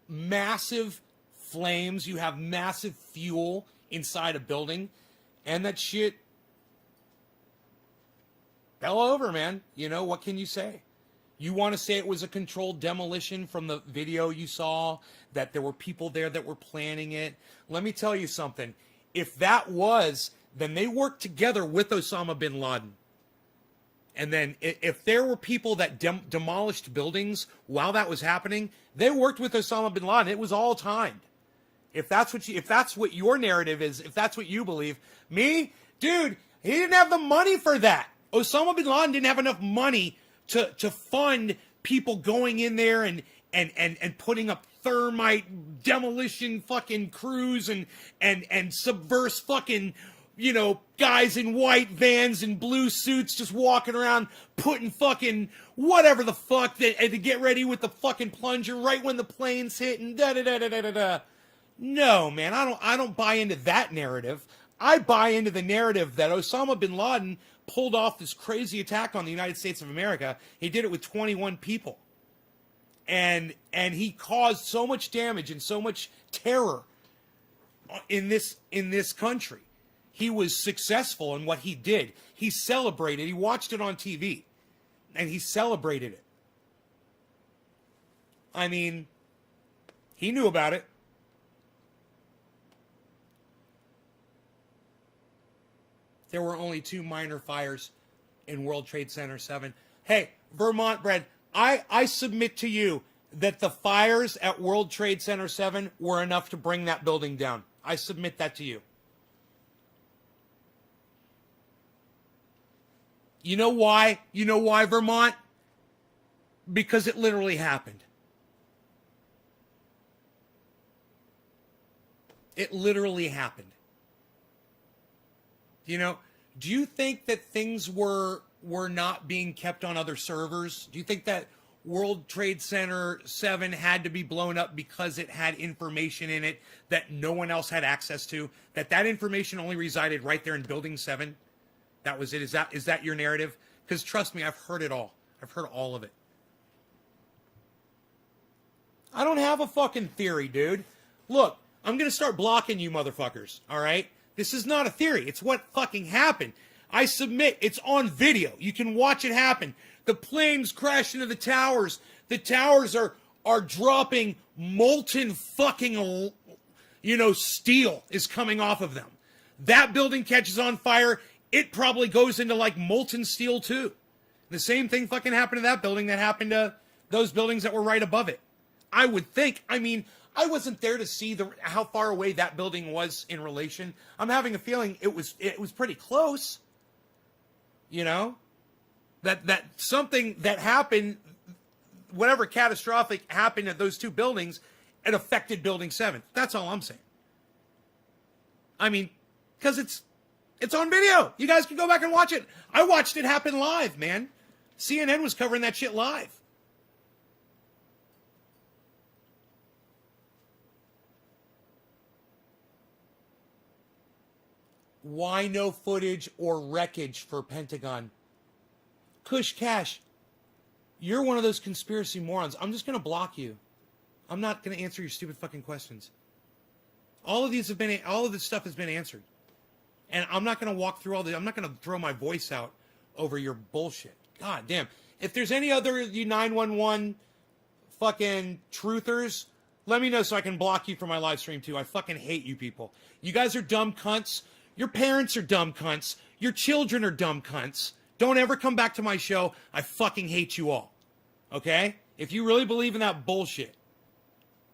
massive flames, you have massive fuel inside a building, and that shit fell over, man. What can you say? You want to say it was a controlled demolition from the video you saw, that there were people there that were planning it? Let me tell you something. If that was, then they worked together with Osama bin Laden. And then if there were people that demolished buildings while that was happening, they worked with Osama bin Laden. It was all timed. If that's what your narrative is, if that's what you believe, me, dude, he didn't have the money for that. Osama bin Laden didn't have enough money to fund people going in there and putting up thermite demolition fucking crews and subverse fucking, guys in white vans and blue suits just walking around putting fucking whatever the fuck and to get ready with the fucking plunger right when the plane's hit and da-da-da-da-da-da. No, man, I don't buy into that narrative. I buy into the narrative that Osama bin Laden pulled off this crazy attack on the United States of America. He did it with 21 people. And he caused so much damage and so much terror in this country. He was successful in what he did. He celebrated. He watched it on TV, and he celebrated it. I mean, he knew about it. There were only 2 minor fires in World Trade Center 7. Hey, Vermont Bread, I submit to you that the fires at World Trade Center 7 were enough to bring that building down. I submit that to you. You know why? You know why, Vermont? Because it literally happened. It literally happened. You know, do you think that things were not being kept on other servers? Do you think that World Trade Center 7 had to be blown up because it had information in it that no one else had access to? That information only resided right there in Building 7? That was it? Is that your narrative? Because trust me, I've heard it all. I've heard all of it. I don't have a fucking theory, dude. Look, I'm going to start blocking you motherfuckers, all right? This is not a theory. It's what fucking happened. I submit it's on video. You can watch it happen. The planes crash into the towers. The towers are dropping molten fucking, steel is coming off of them. That building catches on fire. It probably goes into like molten steel too. The same thing fucking happened to that building that happened to those buildings that were right above it. I would think. I mean, I wasn't there to see how far away that building was in relation. I'm having a feeling it was pretty close. You know? That something that happened, whatever catastrophic happened at those 2 buildings, it affected Building 7. That's all I'm saying. I mean, because it's on video. You guys can go back and watch it. I watched it happen live, man. CNN was covering that shit live. Why no footage or wreckage for Pentagon? Kush Cash, you're one of those conspiracy morons. I'm just going to block you. I'm not going to answer your stupid fucking questions. All of this stuff has been answered. And I'm not going to walk through all this. I'm not going to throw my voice out over your bullshit. God damn. If there's any other you 911 fucking truthers, let me know so I can block you from my live stream too. I fucking hate you people. You guys are dumb cunts. Your parents are dumb cunts. Your children are dumb cunts. Don't ever come back to my show. I fucking hate you all. Okay? If you really believe in that bullshit,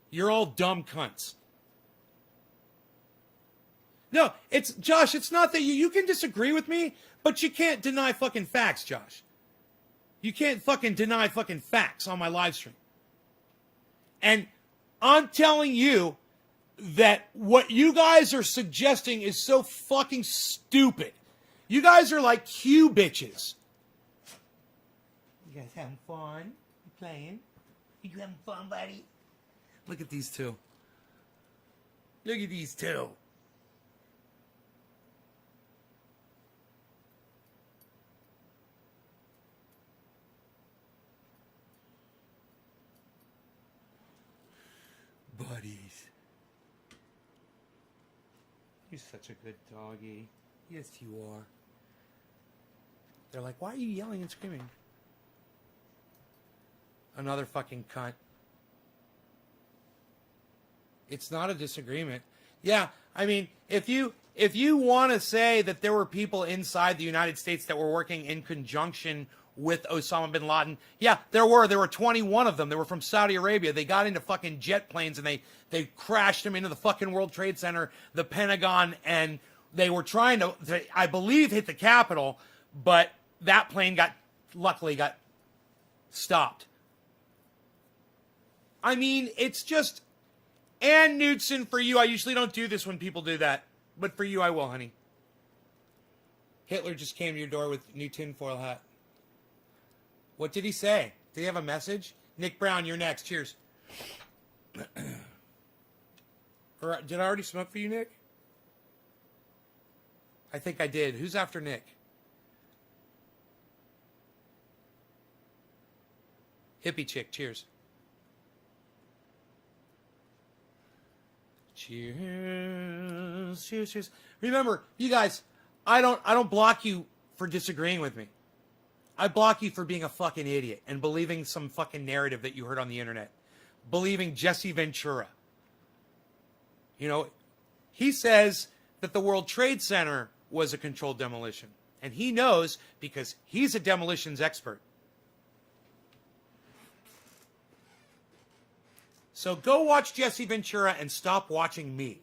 you're all dumb cunts. No, Josh, it's not that you can disagree with me, but you can't deny fucking facts, Josh. You can't fucking deny fucking facts on my live stream. And I'm telling you that what you guys are suggesting is so fucking stupid. You guys are like Q bitches. You guys having fun? You playing? You having fun, buddy? Look at these 2. Look at these 2. Buddies. You're such a good doggy. Yes, you are. They're like, why are you yelling and screaming? Another fucking cunt. It's not a disagreement. Yeah, I mean, if you want to say that there were people inside the United States that were working in conjunction with Osama bin Laden, yeah, there were 21 of them. They were from Saudi Arabia. They got into fucking jet planes and they crashed them into the fucking World Trade Center, the Pentagon, and they were trying to I believe, hit the Capitol, but that plane luckily got stopped. I mean, it's just, Ann Knudsen, for you, I usually don't do this when people do that, but for you, I will, honey. Hitler just came to your door with a new tinfoil hat. What did he say? Did he have a message? Nick Brown, you're next. Cheers. Or did I already smoke for you, Nick? I think I did. Who's after Nick? Hippie chick, cheers. Cheers, cheers, cheers. Remember, you guys, I don't block you for disagreeing with me. I block you for being a fucking idiot and believing some fucking narrative that you heard on the internet. Believing Jesse Ventura. You know, he says that the World Trade Center was a controlled demolition. And he knows because he's a demolitions expert. So go watch Jesse Ventura and stop watching me.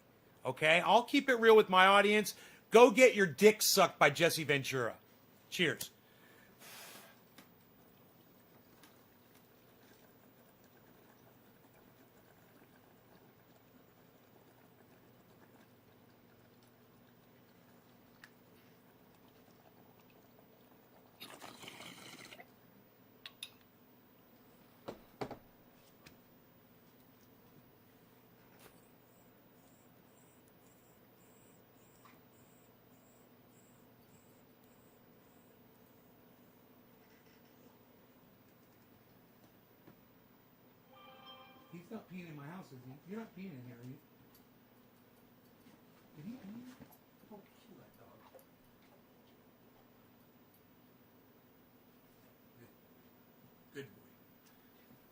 Okay? I'll keep it real with my audience. Go get your dick sucked by Jesse Ventura. Cheers. He's not peeing in my house, is he? You're not peeing in here, are you? Did he pee? Oh, kill that dog. Good boy.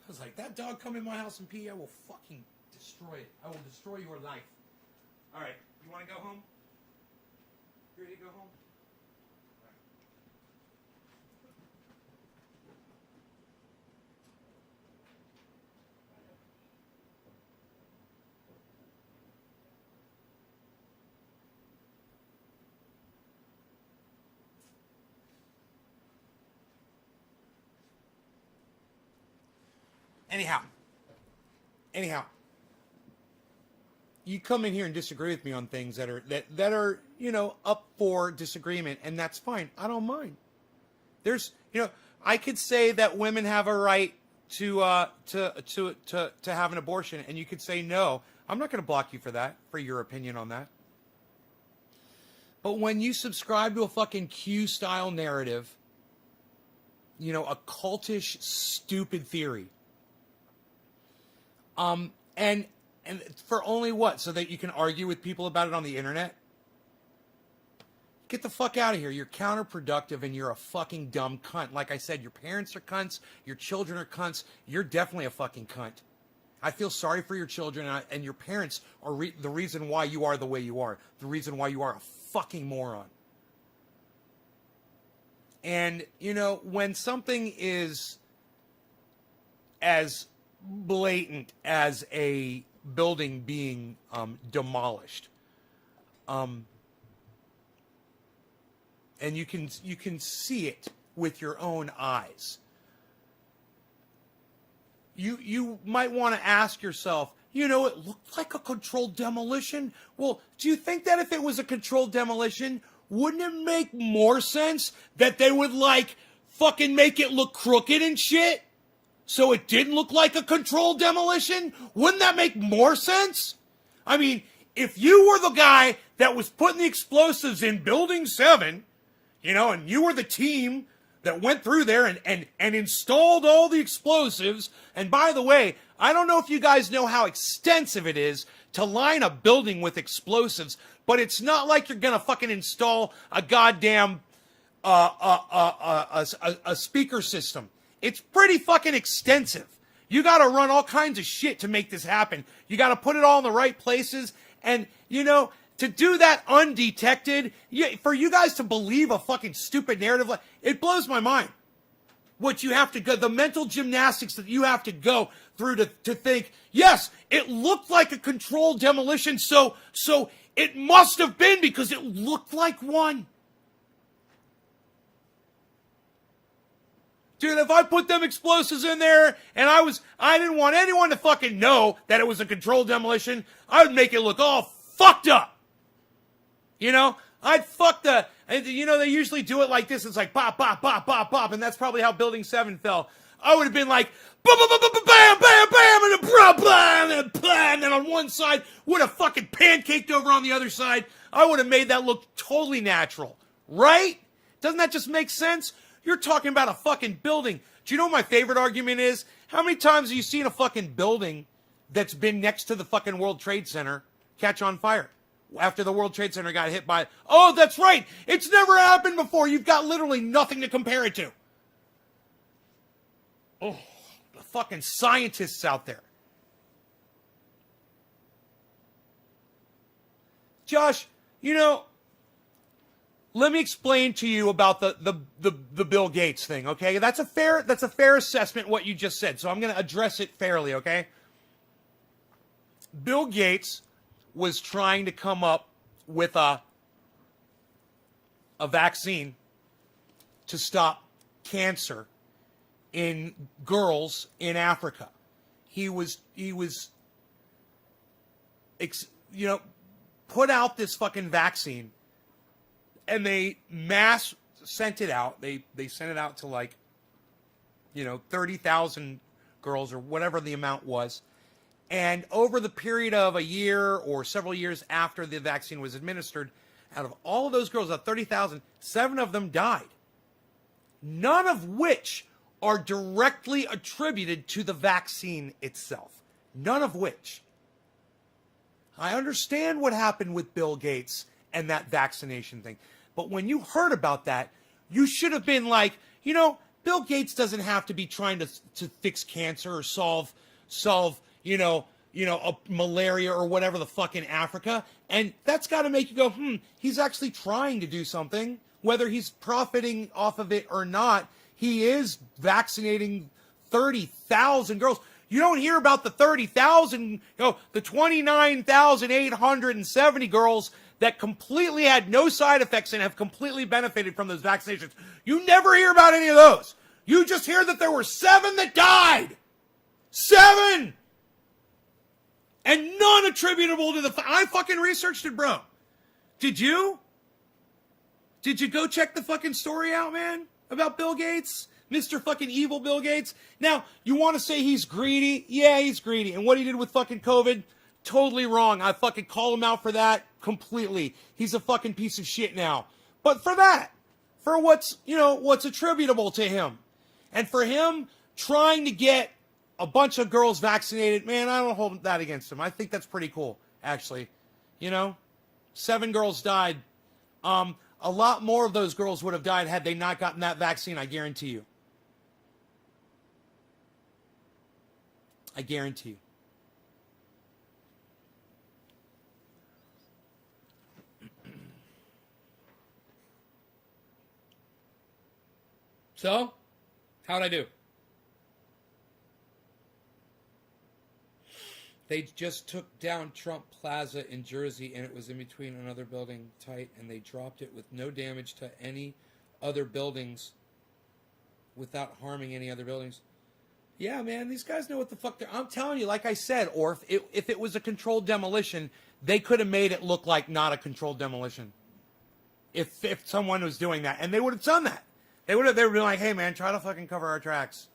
I was like, that dog come in my house and pee, I will fucking destroy it. I will destroy your life. All right, you want to go home? You ready to go home? Anyhow, you come in here and disagree with me on things that are you know up for disagreement, and that's fine. I don't mind. There's I could say that women have a right to have an abortion, and you could say no. I'm not going to block you for that, for your opinion on that. But when you subscribe to a fucking Q style narrative, a cultish, stupid theory. And for only what? So that you can argue with people about it on the internet? Get the fuck out of here. You're counterproductive and you're a fucking dumb cunt. Like I said, your parents are cunts. Your children are cunts. You're definitely a fucking cunt. I feel sorry for your children, and your parents are the reason why you are the way you are. The reason why you are a fucking moron. And, when something is as blatant as a building being demolished, and you can see it with your own eyes, you might want to ask yourself, it looked like a controlled demolition. Well, do you think that if it was a controlled demolition, wouldn't it make more sense that they would fucking make it look crooked and shit? So it didn't look like a controlled demolition? Wouldn't that make more sense? I mean, if you were the guy that was putting the explosives in Building 7, and you were the team that went through there and installed all the explosives, and by the way, I don't know if you guys know how extensive it is to line a building with explosives, but it's not like you're gonna fucking install a goddamn a speaker system. It's pretty fucking extensive. You got to run all kinds of shit to make this happen. You got to put it all in the right places. And, to do that undetected, for you guys to believe a fucking stupid narrative, it blows my mind. What you have to go, the mental gymnastics that you have to go through to think, yes, it looked like a controlled demolition, so it must have been because it looked like one. Dude, if I put them explosives in there and I didn't want anyone to fucking know that it was a controlled demolition, I would make it look all fucked up. I'd fuck they usually do it like this. It's like pop, pop, pop, pop, pop, and that's probably how Building 7 fell. I would have been like, bam, bam, bam, bam, bam, bam, and a blah, blah, and a blah, and then on one side would have fucking pancaked over on the other side. I would have made that look totally natural, right? Doesn't that just make sense? You're talking about a fucking building. Do you know what my favorite argument is? How many times have you seen a fucking building that's been next to the fucking World Trade Center catch on fire after the World Trade Center got hit by, oh, that's right, it's never happened before. You've got literally nothing to compare it to. Oh, the fucking scientists out there. Josh, you know, let me explain to you about the Bill Gates thing, okay? That's a fair assessment what you just said. So I'm going to address it fairly, okay? Bill Gates was trying to come up with a vaccine to stop cancer in girls in Africa. He was put out this fucking vaccine, and they mass sent it out. They sent it out to 30,000 girls or whatever the amount was. And over the period of a year or several years after the vaccine was administered, out of all of those girls, out of 30,000, 7 of them died. None of which are directly attributed to the vaccine itself. None of which. I understand what happened with Bill Gates and that vaccination thing. But when you heard about that, you should have been like, Bill Gates doesn't have to be trying to fix cancer or solve a malaria or whatever the fuck in Africa. And that's got to make you go, he's actually trying to do something. Whether he's profiting off of it or not, he is vaccinating 30,000 girls. You don't hear about the 30,000, the 29,870 girls that completely had no side effects and have completely benefited from those vaccinations. You never hear about any of those. You just hear that there were 7 that died. 7! And none attributable to I fucking researched it, bro. Did you? Did you go check the fucking story out, man? About Bill Gates? Mr. fucking evil Bill Gates? Now, you want to say he's greedy? Yeah, he's greedy. And what he did with fucking COVID? Totally wrong. I fucking call him out for that completely. He's a fucking piece of shit now. But for that, for what's attributable to him, and for him trying to get a bunch of girls vaccinated, man, I don't hold that against him. I think that's pretty cool, actually. 7 girls died. A lot more of those girls would have died had they not gotten that vaccine, I guarantee you. I guarantee you. So, how'd I do? They just took down Trump Plaza in Jersey, and it was in between another building tight, and they dropped it with no damage to any other buildings without harming any other buildings. Yeah, man, these guys know what the fuck they're... I'm telling you, like I said, or if it was a controlled demolition, they could have made it look like not a controlled demolition. If someone was doing that, and they would have done that. They would have been like, hey, man, try to fucking cover our tracks.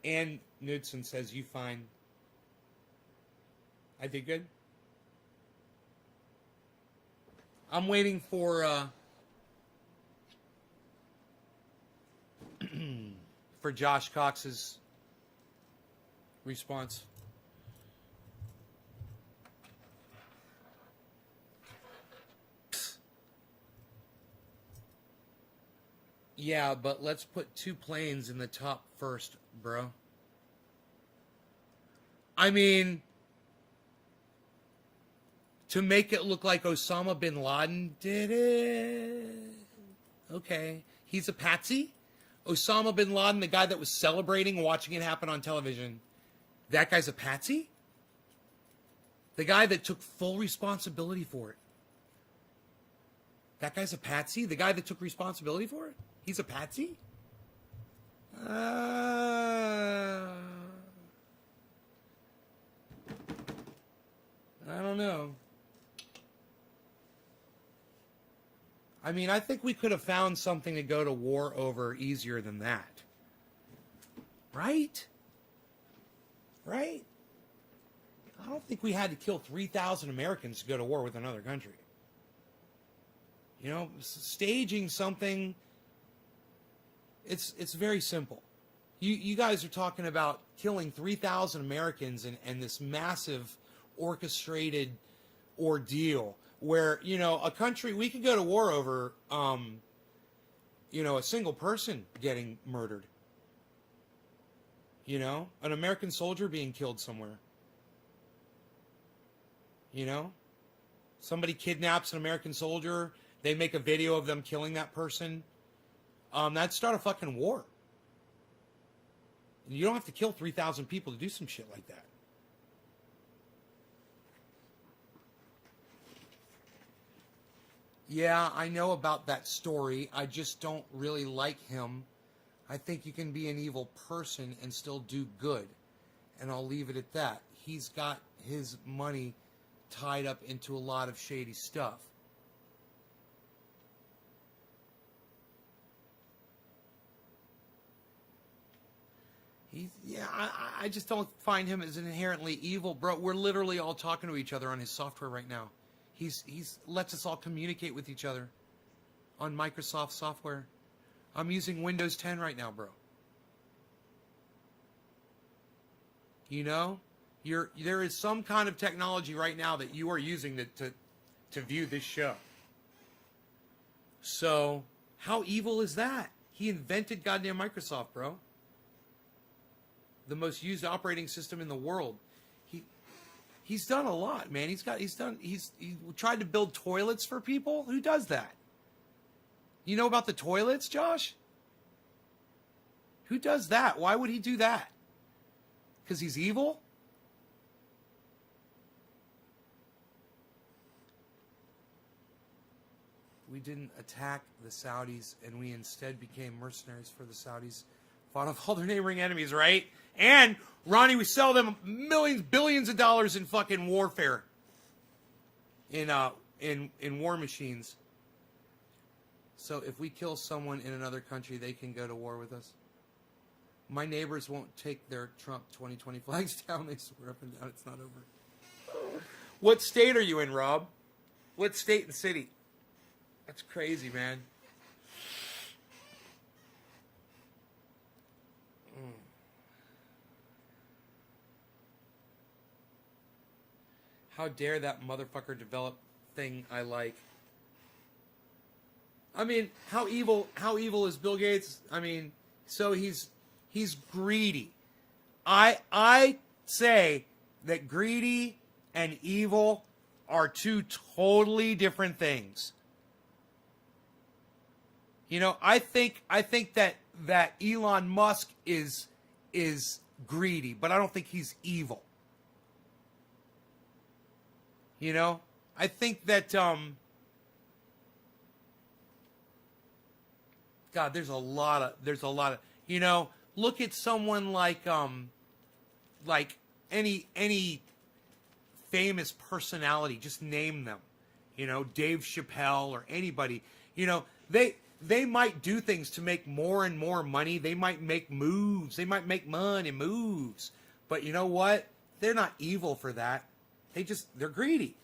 Ann Knudsen says, you fine. I did good. I'm waiting for for Josh Cox's response. Yeah, but let's put 2 planes in the top first, bro. I mean, to make it look like Osama bin Laden did it. Okay. He's a patsy. Osama bin Laden, the guy that was celebrating watching it happen on television, that guy's a patsy? The guy that took full responsibility for it. That guy's a patsy? The guy that took responsibility for it? He's a patsy? I don't know. I mean, I think we could have found something to go to war over easier than that. Right? Right? I don't think we had to kill 3,000 Americans to go to war with another country. You know, staging something, it's very simple. You guys are talking about killing 3,000 Americans and this massive orchestrated ordeal where, you know, a country, we could go to war over, you know, a single person getting murdered. You know, an American soldier being killed somewhere. You know, somebody kidnaps an American soldier. They make a video of them killing that person. That'd start a fucking war. You don't have to kill 3,000 people to do some shit like that. Yeah, I know about that story. I just don't really like him. I think you can be an evil person and still do good. And I'll leave it at that. He's got his money tied up into a lot of shady stuff. I just don't find him as inherently evil, bro. We're literally all talking to each other on his software right now. He's lets us all communicate with each other on Microsoft software. I'm using Windows 10 right now, bro. You know, there is some kind of technology right now that you are using to view this show. So, how evil is that? He invented goddamn Microsoft, bro. The most used operating system in the world. He's done a lot, man. He tried to build toilets for people. Who does that? You know about the toilets, Josh? Who does that? Why would he do that? Because he's evil? We didn't attack the Saudis, and we instead became mercenaries for the Saudis. Fought off all their neighboring enemies, right? And, Ronnie, we sell them millions, billions of dollars in fucking warfare. In war machines. So if we kill someone in another country, they can go to war with us. My neighbors won't take their Trump 2020 flags down. They swear up and down it's not over. What state are you in, Rob? What state and city? That's crazy, man. How dare that motherfucker develop thing I like? I mean, how evil is Bill Gates? I mean, so he's greedy. I say that greedy and evil are two totally different things. You know, I think that Elon Musk is greedy, but I don't think he's evil. You know, I think that God, there's a lot of, you know, look at someone like any famous personality, just name them. You know, Dave Chappelle or anybody. You know, they might do things to make more and more money. They might make moves. They might make money moves. But you know what? They're not evil for that. They're greedy.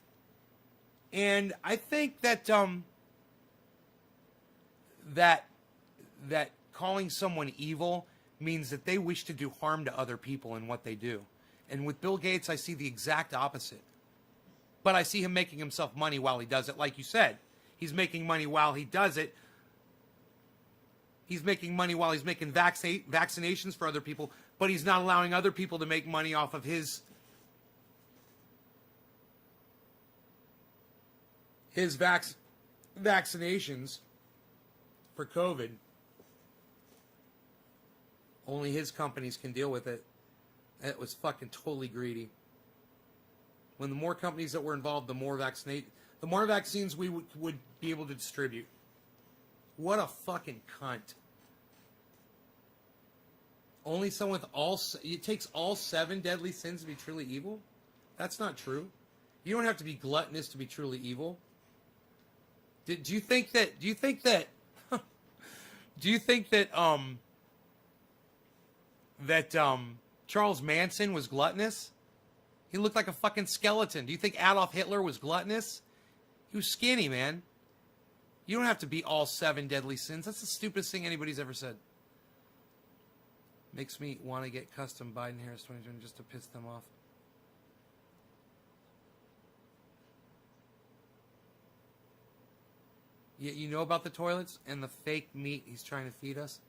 And I think that that calling someone evil means that they wish to do harm to other people in what they do. And with Bill Gates, I see the exact opposite. But I see him making himself money while he does it. Like you said, he's making money while he does it. He's making money while he's making vaccinations for other people, but he's not allowing other people to make money off of his vaccinations for COVID. Only his companies can deal with it. It was fucking totally greedy. When the more companies that were involved, the more vaccines we would be able to distribute. What a fucking cunt. Only someone with it takes all 7 deadly sins to be truly evil? That's not true. You don't have to be gluttonous to be truly evil. Do you think that? Do you think that? Do you think that? Charles Manson was gluttonous? He looked like a fucking skeleton. Do you think Adolf Hitler was gluttonous? He was skinny, man. You don't have to be all 7 deadly sins. That's the stupidest thing anybody's ever said. Makes me want to get custom Biden-Harris 2020 just to piss them off. Yeah, you know about the toilets and the fake meat he's trying to feed us?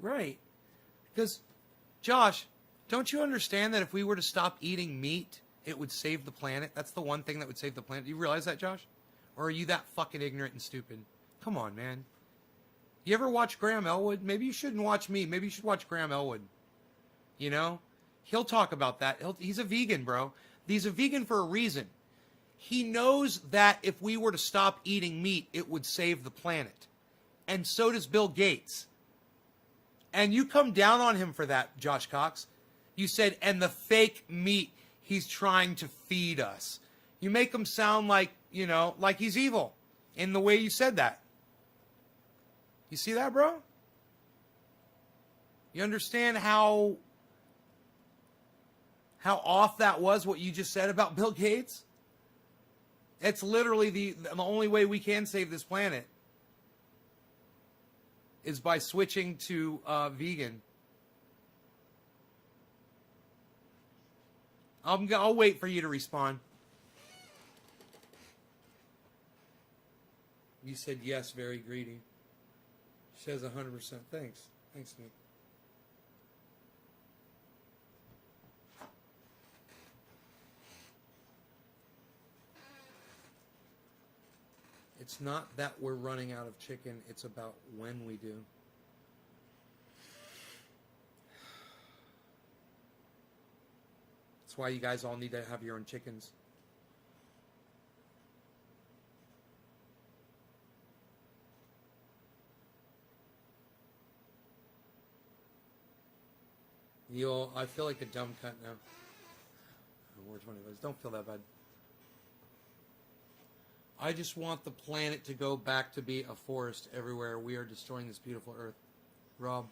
Right. Because, Josh, don't you understand that if we were to stop eating meat, it would save the planet? That's the one thing that would save the planet. Do you realize that, Josh? Or are you that fucking ignorant and stupid? Come on, man. You ever watch Graham Elwood? Maybe you shouldn't watch me. Maybe you should watch Graham Elwood. You know? He'll talk about that. He's a vegan, bro. He's a vegan for a reason. He knows that if we were to stop eating meat, it would save the planet. And so does Bill Gates. And you come down on him for that, Josh Cox. You said, and the fake meat he's trying to feed us. You make him sound like, you know, like he's evil in the way you said that. You see that, bro? You understand how off that was, what you just said about Bill Gates? It's literally the only way we can save this planet is by switching to vegan. I'll wait for you to respond. You said yes, very greedy. She says 100%. Thanks. Thanks, Nick. It's not that we're running out of chicken. It's about when we do. That's why you guys all need to have your own chickens. I feel like a dumb cunt now. We're 20 days. Don't feel that bad. I just want the planet to go back to be a forest everywhere. We are destroying this beautiful earth. Rob.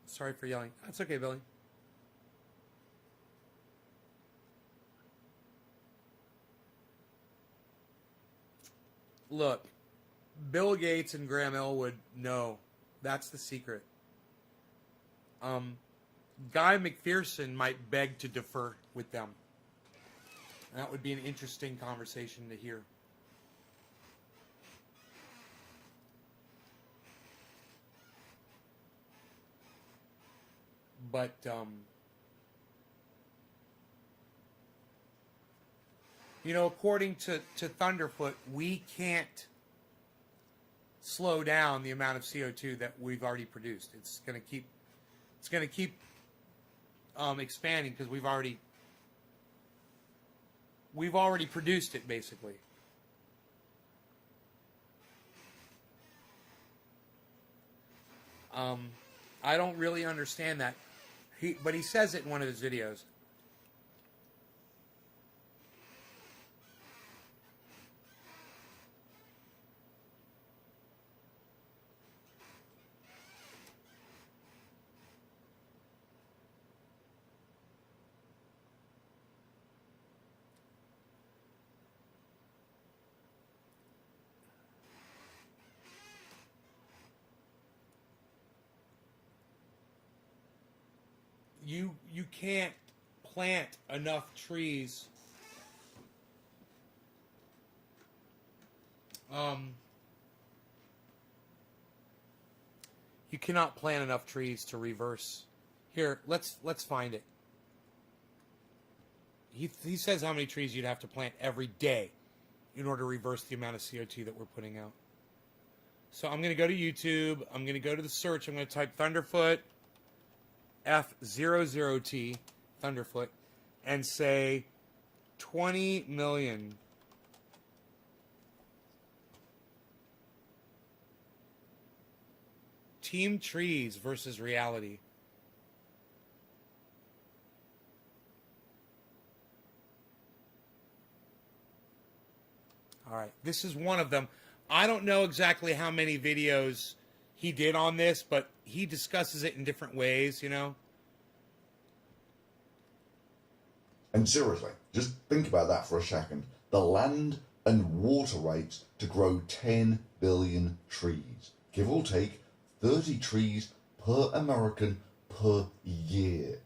Sorry for yelling. That's okay, Billy. Look, Bill Gates and Graham Elwood know. That's the secret. Guy McPherson might beg to defer with them. That would be an interesting conversation to hear. But, you know, according to Thunderfoot, we can't slow down the amount of CO2 that we've already produced. It's going to keep expanding because we've already produced it, basically. I don't really understand that. But he says it in one of his videos. You can't plant enough trees. You cannot plant enough trees to reverse. Here, let's find it. He says how many trees you'd have to plant every day in order to reverse the amount of CO2 that we're putting out. So I'm going to go to YouTube. I'm going to go to the search. I'm going to type Thunderfoot F00T Thunderfoot and say 20 million Team Trees versus reality. All right, this is one of them. I don't know exactly how many videos he did on this, but he discusses it in different ways, you know? And seriously, just think about that for a second. The land and water rights to grow 10 billion trees, give or take 30 trees per American per year.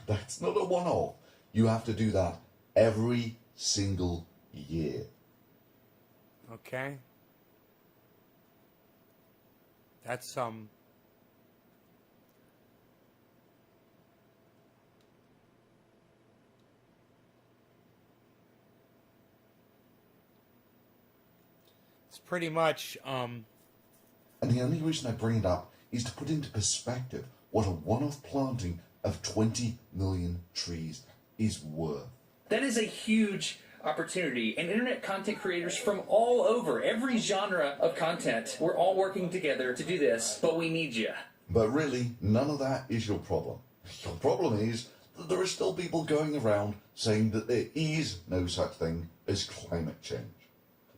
That's not a one-off. You have to do that every single year. Okay. That's it's pretty much And the only reason I bring it up is to put into perspective what a one-off planting of 20 million trees is worth. That is a huge opportunity, and internet content creators from all over, every genre of content, we're all working together to do this, but we need you. But really, none of that is your problem. Your problem is that there are still people going around saying that there is no such thing as climate change.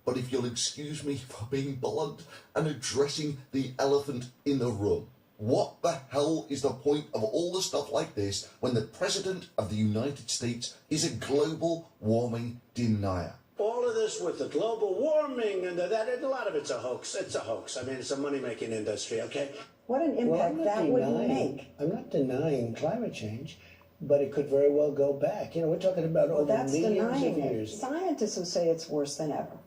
But if you'll excuse me for being blunt and addressing the elephant in the room, what the hell is the point of all the stuff like this when the President of the United States is a global warming denier? All of this with the global warming and a lot of it's a hoax. It's a hoax. I mean, it's a money-making industry, okay? What an impact that would make. I'm not denying climate change, but it could very well go back. You know, we're talking about over That's millions denying of it. years. Scientists will say it's worse than ever.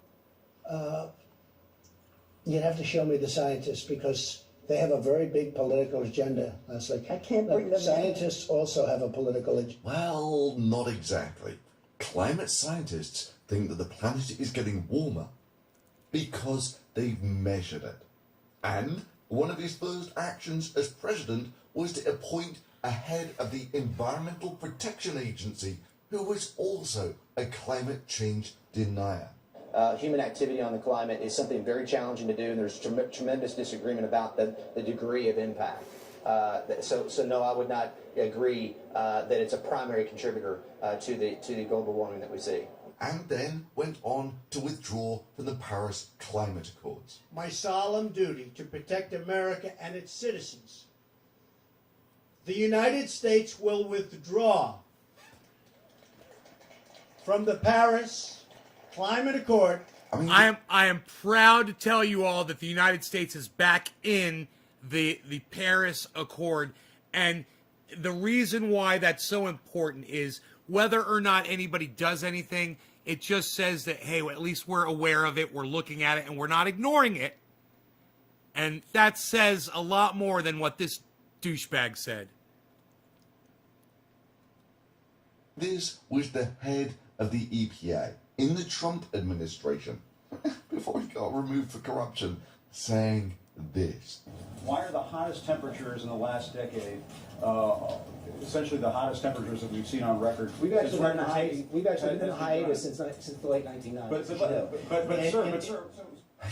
You'd have to show me the scientists because they have a very big political agenda, Leslie. I can't bring them in. Scientists also have a political agenda. Well, not exactly. Climate scientists think that the planet is getting warmer because they've measured it. And one of his first actions as president was to appoint a head of the Environmental Protection Agency who was also a climate change denier. Human activity on the climate is something very challenging to do, and there's tremendous disagreement about the degree of impact. So no, I would not agree that it's a primary contributor to the global warming that we see. And then went on to withdraw from the Paris Climate Accords. My solemn duty to protect America and its citizens. The United States will withdraw from the Paris Climate Accord. I am proud to tell you all that the United States is back in the Paris Accord, and the reason why that's so important is whether or not anybody does anything, it just says that, hey, at least we're aware of it, we're looking at it, and we're not ignoring it. And that says a lot more than what this douchebag said. This was the head of the EPA in the Trump administration, before he got removed for corruption, saying this. Why are the hottest temperatures in the last decade, essentially the hottest temperatures that we've seen on record? We've actually been in a hiatus since the late 1990s. But sir,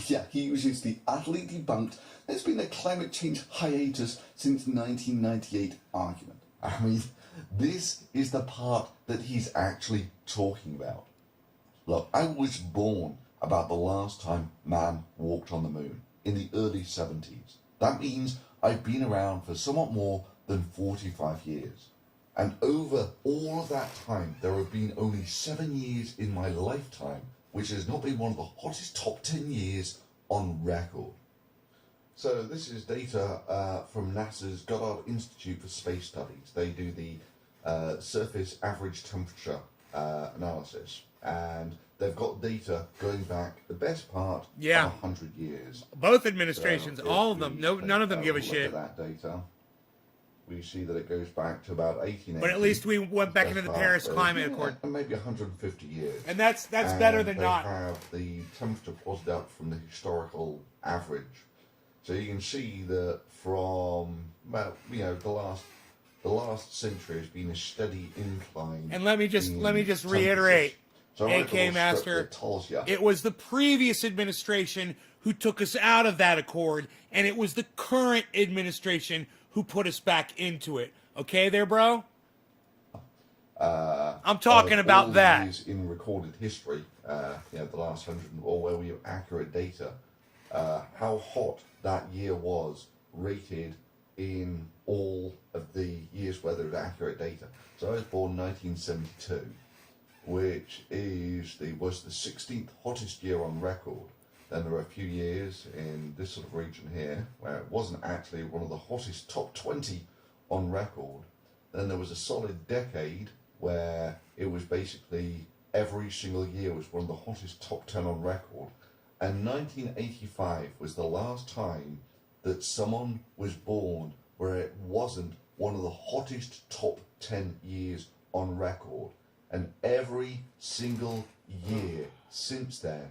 Yeah, he uses the utterly debunked, there's been a climate change hiatus since 1998 argument. I mean, this is the part that he's actually talking about. Look, I was born about the last time man walked on the moon, in the early 70s. That means I've been around for somewhat more than 45 years. And over all of that time, there have been only 7 years in my lifetime which has not been one of the hottest top 10 years on record. So this is data from NASA's Goddard Institute for Space Studies. They do the surface average temperature analysis, and they've got data going back the best part of 100 years. Both administrations, So all of them, none of them give a look shit. at that data. We see that it goes back to about 1880. But at least we went back into the Paris Climate Accord. And maybe 150 years. And that's better than not. They have the temperature plotted out from the historical average. So you can see that from, well, you know, the last century has been a steady incline. And let me just reiterate, So AK Master, it was the previous administration who took us out of that accord, and it was the current administration who put us back into it. Okay there, bro? I'm talking about all that. Years in recorded history, the last 100, or where we have accurate data, how hot that year was rated in all of the years where there was accurate data. So I was born 1972, which was the 16th hottest year on record. Then there were a few years in this sort of region here where it wasn't actually one of the hottest top 20 on record. Then there was a solid decade where it was basically every single year was one of the hottest top 10 on record. And 1985 was the last time that someone was born where it wasn't one of the hottest top 10 years on record. And every single year since then,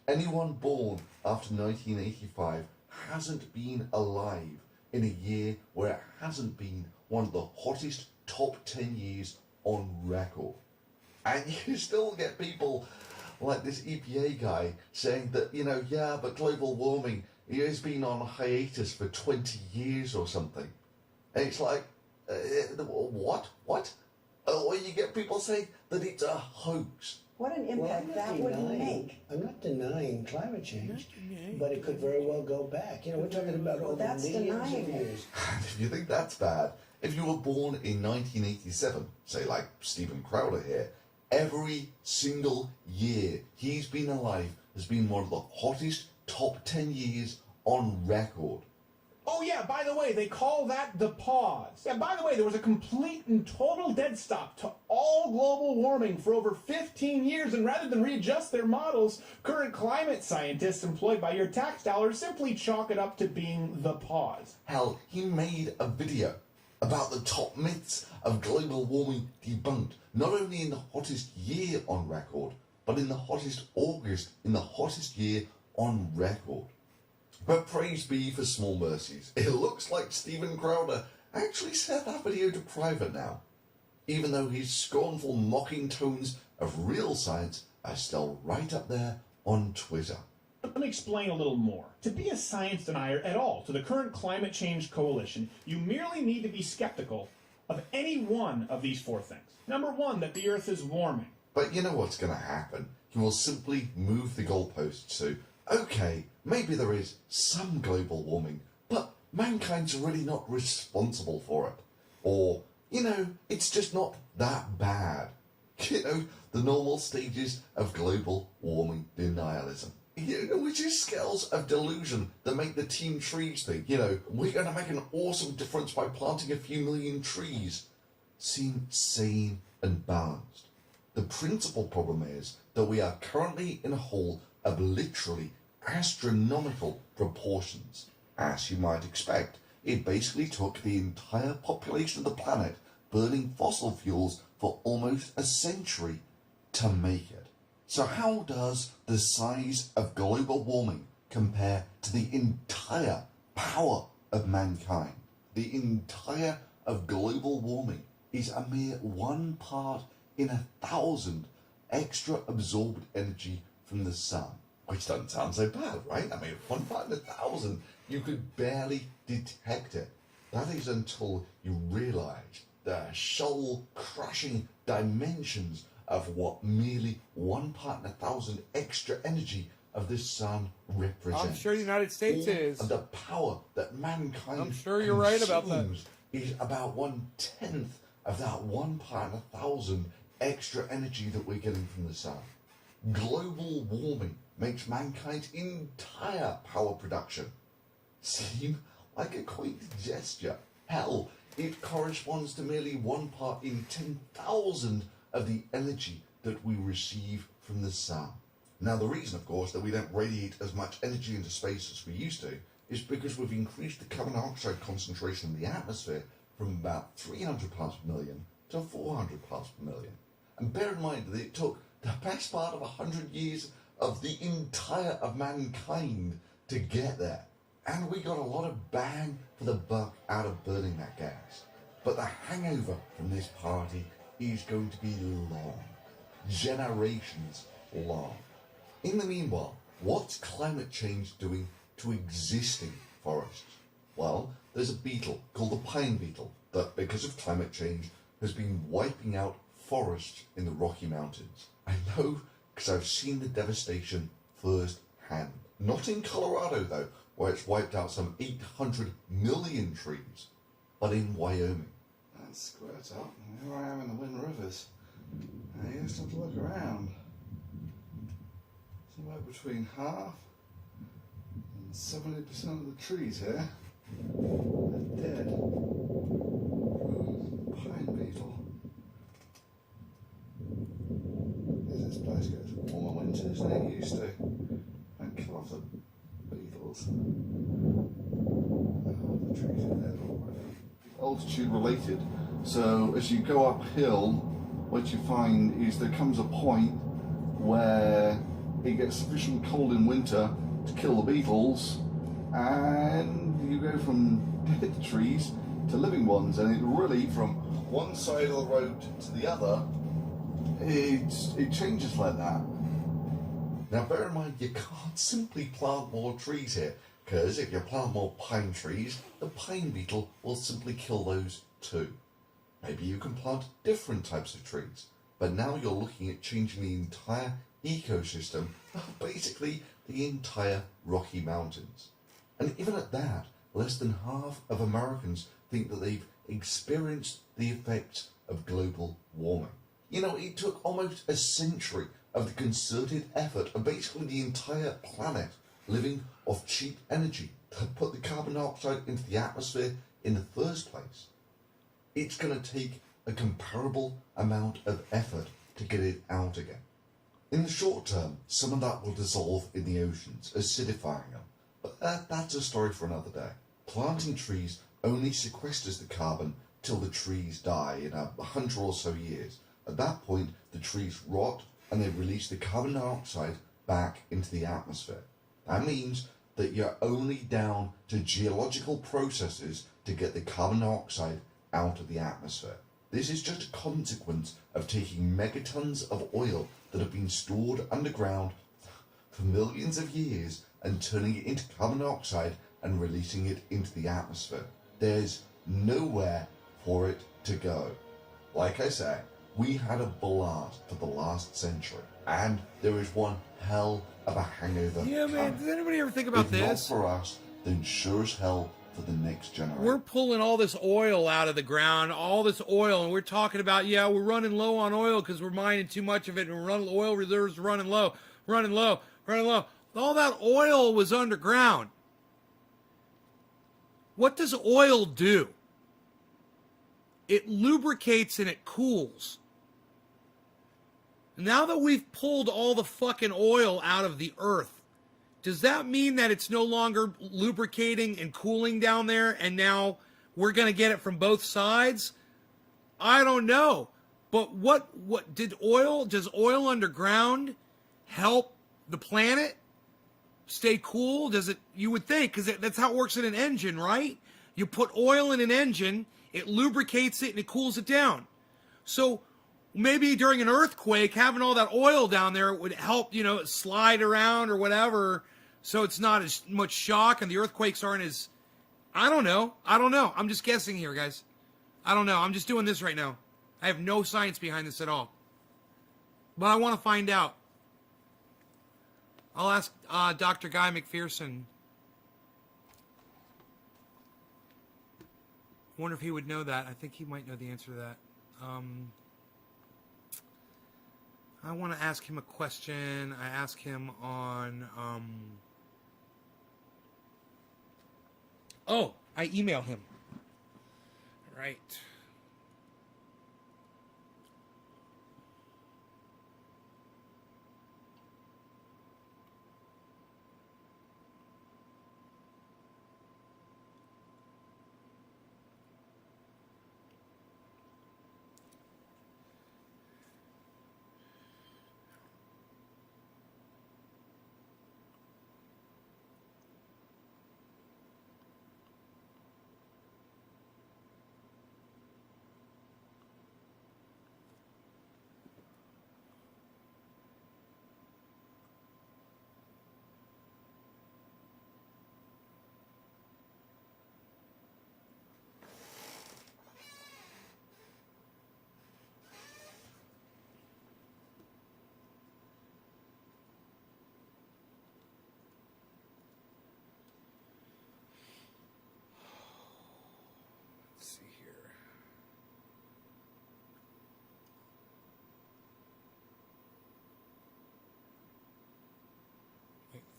anyone born after 1985 hasn't been alive in a year where it hasn't been one of the hottest top 10 years on record. And you still get people like this EPA guy saying that, but global warming has been on hiatus for 20 years or something. And it's like, what? Or you get people saying that it's a hoax. What an impact that would make. I'm not denying climate change, but it could very well go back. We're talking about over millions of years. If you think that's bad, if you were born in 1987, say like Stephen Crowder here, every single year he's been alive has been one of the hottest top 10 years on record. Oh yeah, by the way, they call that the pause. Yeah, by the way, there was a complete and total dead stop to all global warming for over 15 years, and rather than readjust their models, current climate scientists employed by your tax dollars simply chalk it up to being the pause. Hell, he made a video about the top myths of global warming debunked, not only in the hottest year on record, but in the hottest August, in the hottest year on record. But praise be for small mercies. It looks like Stephen Crowder actually set that video to private now, even though his scornful mocking tones of real science are still right up there on Twitter. Let me explain a little more. To be a science denier at all to the current climate change coalition, you merely need to be skeptical of any one of these four things. Number one, that the Earth is warming. But you know what's going to happen? He will simply move the goalposts to, okay, maybe there is some global warming, but mankind's really not responsible for it. Or, it's just not that bad. The normal stages of global warming denialism. Which is scales of delusion that make the Team Trees think, we're going to make an awesome difference by planting a few million trees, seem sane and balanced. The principal problem is that we are currently in a hole of literally astronomical proportions. As you might expect, it basically took the entire population of the planet burning fossil fuels for almost a century to make it. So how does the size of global warming compare to the entire power of mankind? The entire of global warming is a mere 1 part in 1,000 extra absorbed energy from the sun. Which doesn't sound so bad, right? 1 part in 1,000, you could barely detect it. That is until you realise the soul-crushing dimensions of what merely 1 part in 1,000 extra energy of the sun represents. I'm sure the United States is. The power that mankind I'm sure you're right about that. Is about 1/10 of that 1 part in 1,000 extra energy that we're getting from the sun. Global warming makes mankind's entire power production seem like a quaint gesture. Hell, it corresponds to merely 1 part in 10,000 of the energy that we receive from the sun. Now, the reason, of course, that we don't radiate as much energy into space as we used to is because we've increased the carbon dioxide concentration in the atmosphere from about 300 parts per million to 400 parts per million. And bear in mind that it took the best part of 100 years of the entire of mankind to get there. And we got a lot of bang for the buck out of burning that gas. But the hangover from this party is going to be long. Generations long. In the meanwhile, what's climate change doing to existing forests? Well, there's a beetle called the pine beetle that, because of climate change, has been wiping out forests in the Rocky Mountains. I know because I've seen the devastation firsthand. Not in Colorado though, where it's wiped out some 800 million trees, but in Wyoming. That's squared up. Here I am in the Wind Rivers. Now you just have to look around. Somewhere between half and 70% of the trees here are dead. Pine beetle. As this place gets warmer winters than it used to. And kill off the beetles. Oh, the trees are dead already. Altitude related. So as you go uphill, what you find is there comes a point where it gets sufficiently cold in winter to kill the beetles, and you go from dead trees to living ones, and it really, from one side of the road to the other, it changes like that. Now bear in mind, you can't simply plant more trees here, because if you plant more pine trees, the pine beetle will simply kill those too. Maybe you can plant different types of trees, but now you're looking at changing the entire ecosystem of basically the entire Rocky Mountains. And even at that, less than half of Americans think that they've experienced the effects of global warming. You know, it took almost a century of the concerted effort of basically the entire planet living off cheap energy to put the carbon dioxide into the atmosphere in the first place. It's going to take a comparable amount of effort to get it out again. In the short term, some of that will dissolve in the oceans, acidifying them, but that's a story for another day. Planting trees only sequesters the carbon till the trees die in 100 or so years. At that point, the trees rot and they release the carbon dioxide back into the atmosphere. That means that you're only down to geological processes to get the carbon dioxide out of the atmosphere. This is just a consequence of taking megatons of oil that have been stored underground for millions of years and turning it into carbon dioxide and releasing it into the atmosphere. There's nowhere for it to go. Like I say, we had a blast for the last century, and there is one hell of a hangover. Yeah, man, does anybody ever think about if this? Not for us, then sure as hell for the next generation. We're pulling all this oil out of the ground, all this oil, and we're talking about, yeah, we're running low on oil because we're mining too much of it, and oil reserves running low. All that oil was underground. What does oil do? It lubricates and it cools. Now that we've pulled all the fucking oil out of the earth, does that mean that it's no longer lubricating and cooling down there and now we're going to get it from both sides? I don't know. But does oil underground help the planet stay cool? Does it? You would think, because that's how it works in an engine, right? You put oil in an engine, it lubricates it and it cools it down. So maybe during an earthquake, having all that oil down there would help, slide around or whatever, so it's not as much shock and the earthquakes aren't as, I don't know. I'm just guessing here, guys. I don't know. I'm just doing this right now. I have no science behind this at all. But I want to find out. I'll ask Dr. Guy McPherson. I wonder if he would know that. I think he might know the answer to that. I want to ask him a question. I asked him on... I email him. Right.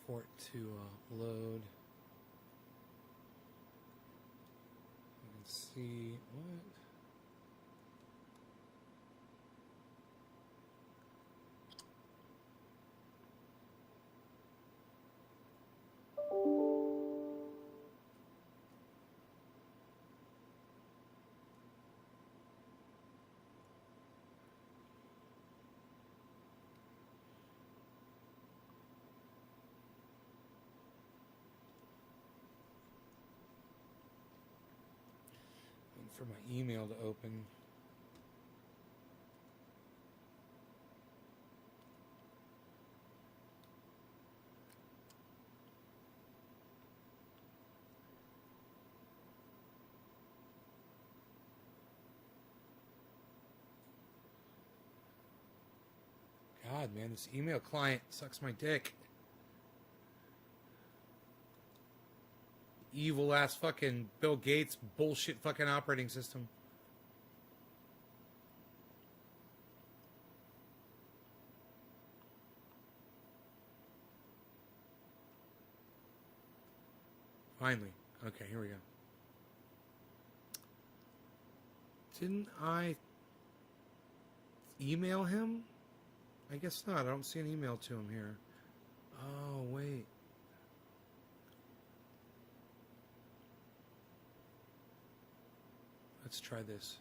report to load. Let's see what. For my email to open. God, man, this email client sucks my dick. Evil ass fucking Bill Gates bullshit fucking operating system. Finally. Okay, here we go. Didn't I email him? I guess not. I don't see an email to him here. Oh, wait. Let's try this.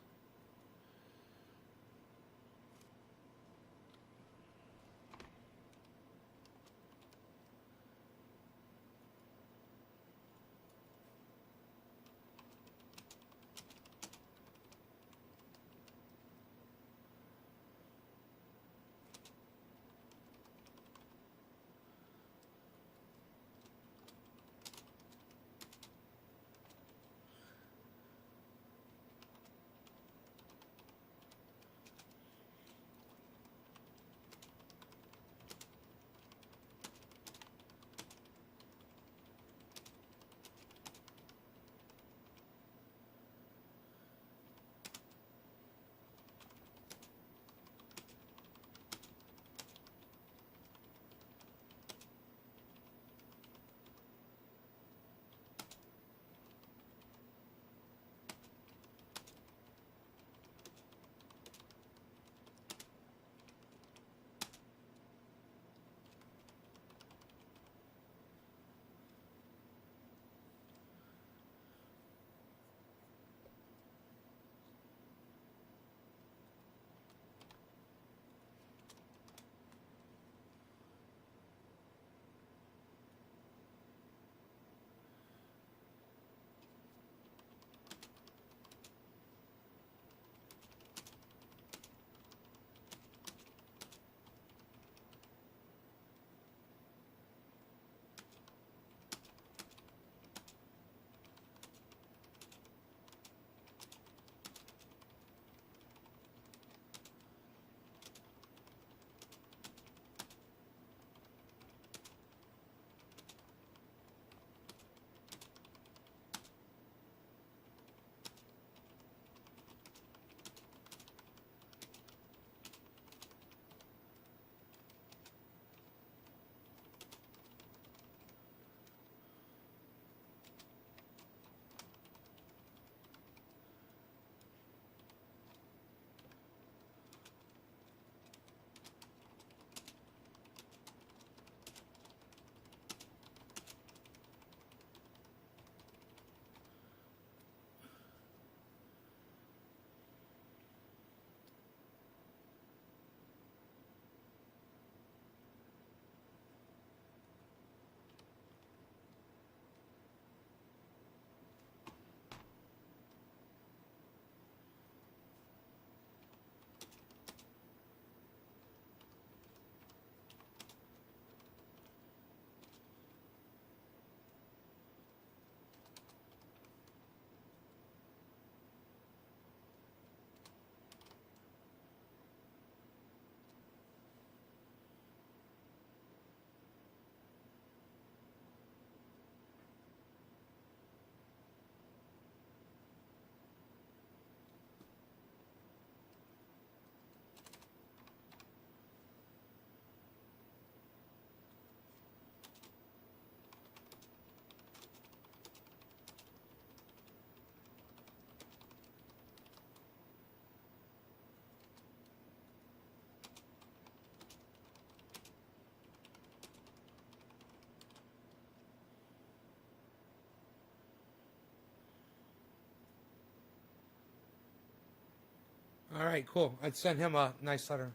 All right, cool. I'd send him a nice letter.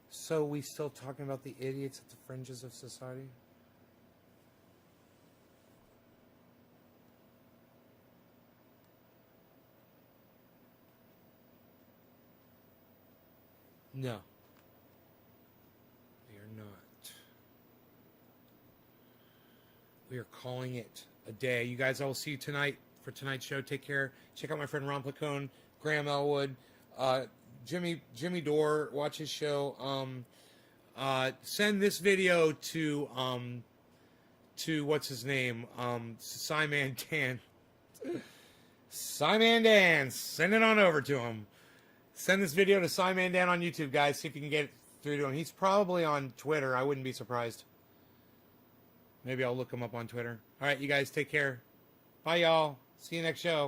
So we still talking about the idiots at the fringes of society? No. We are not. We are calling it a day. You guys, I will see you tonight for tonight's show. Take care. Check out my friend Ron Placone, Graham Elwood, Jimmy Dore. Watch his show. Send this video to what's his name? Simon Dan. Simon Dan. Send it on over to him. Send this video to Simon Dan on YouTube, guys. See if you can get it through to him. He's probably on Twitter. I wouldn't be surprised. Maybe I'll look him up on Twitter. All right, you guys, take care. Bye, y'all. See you next show.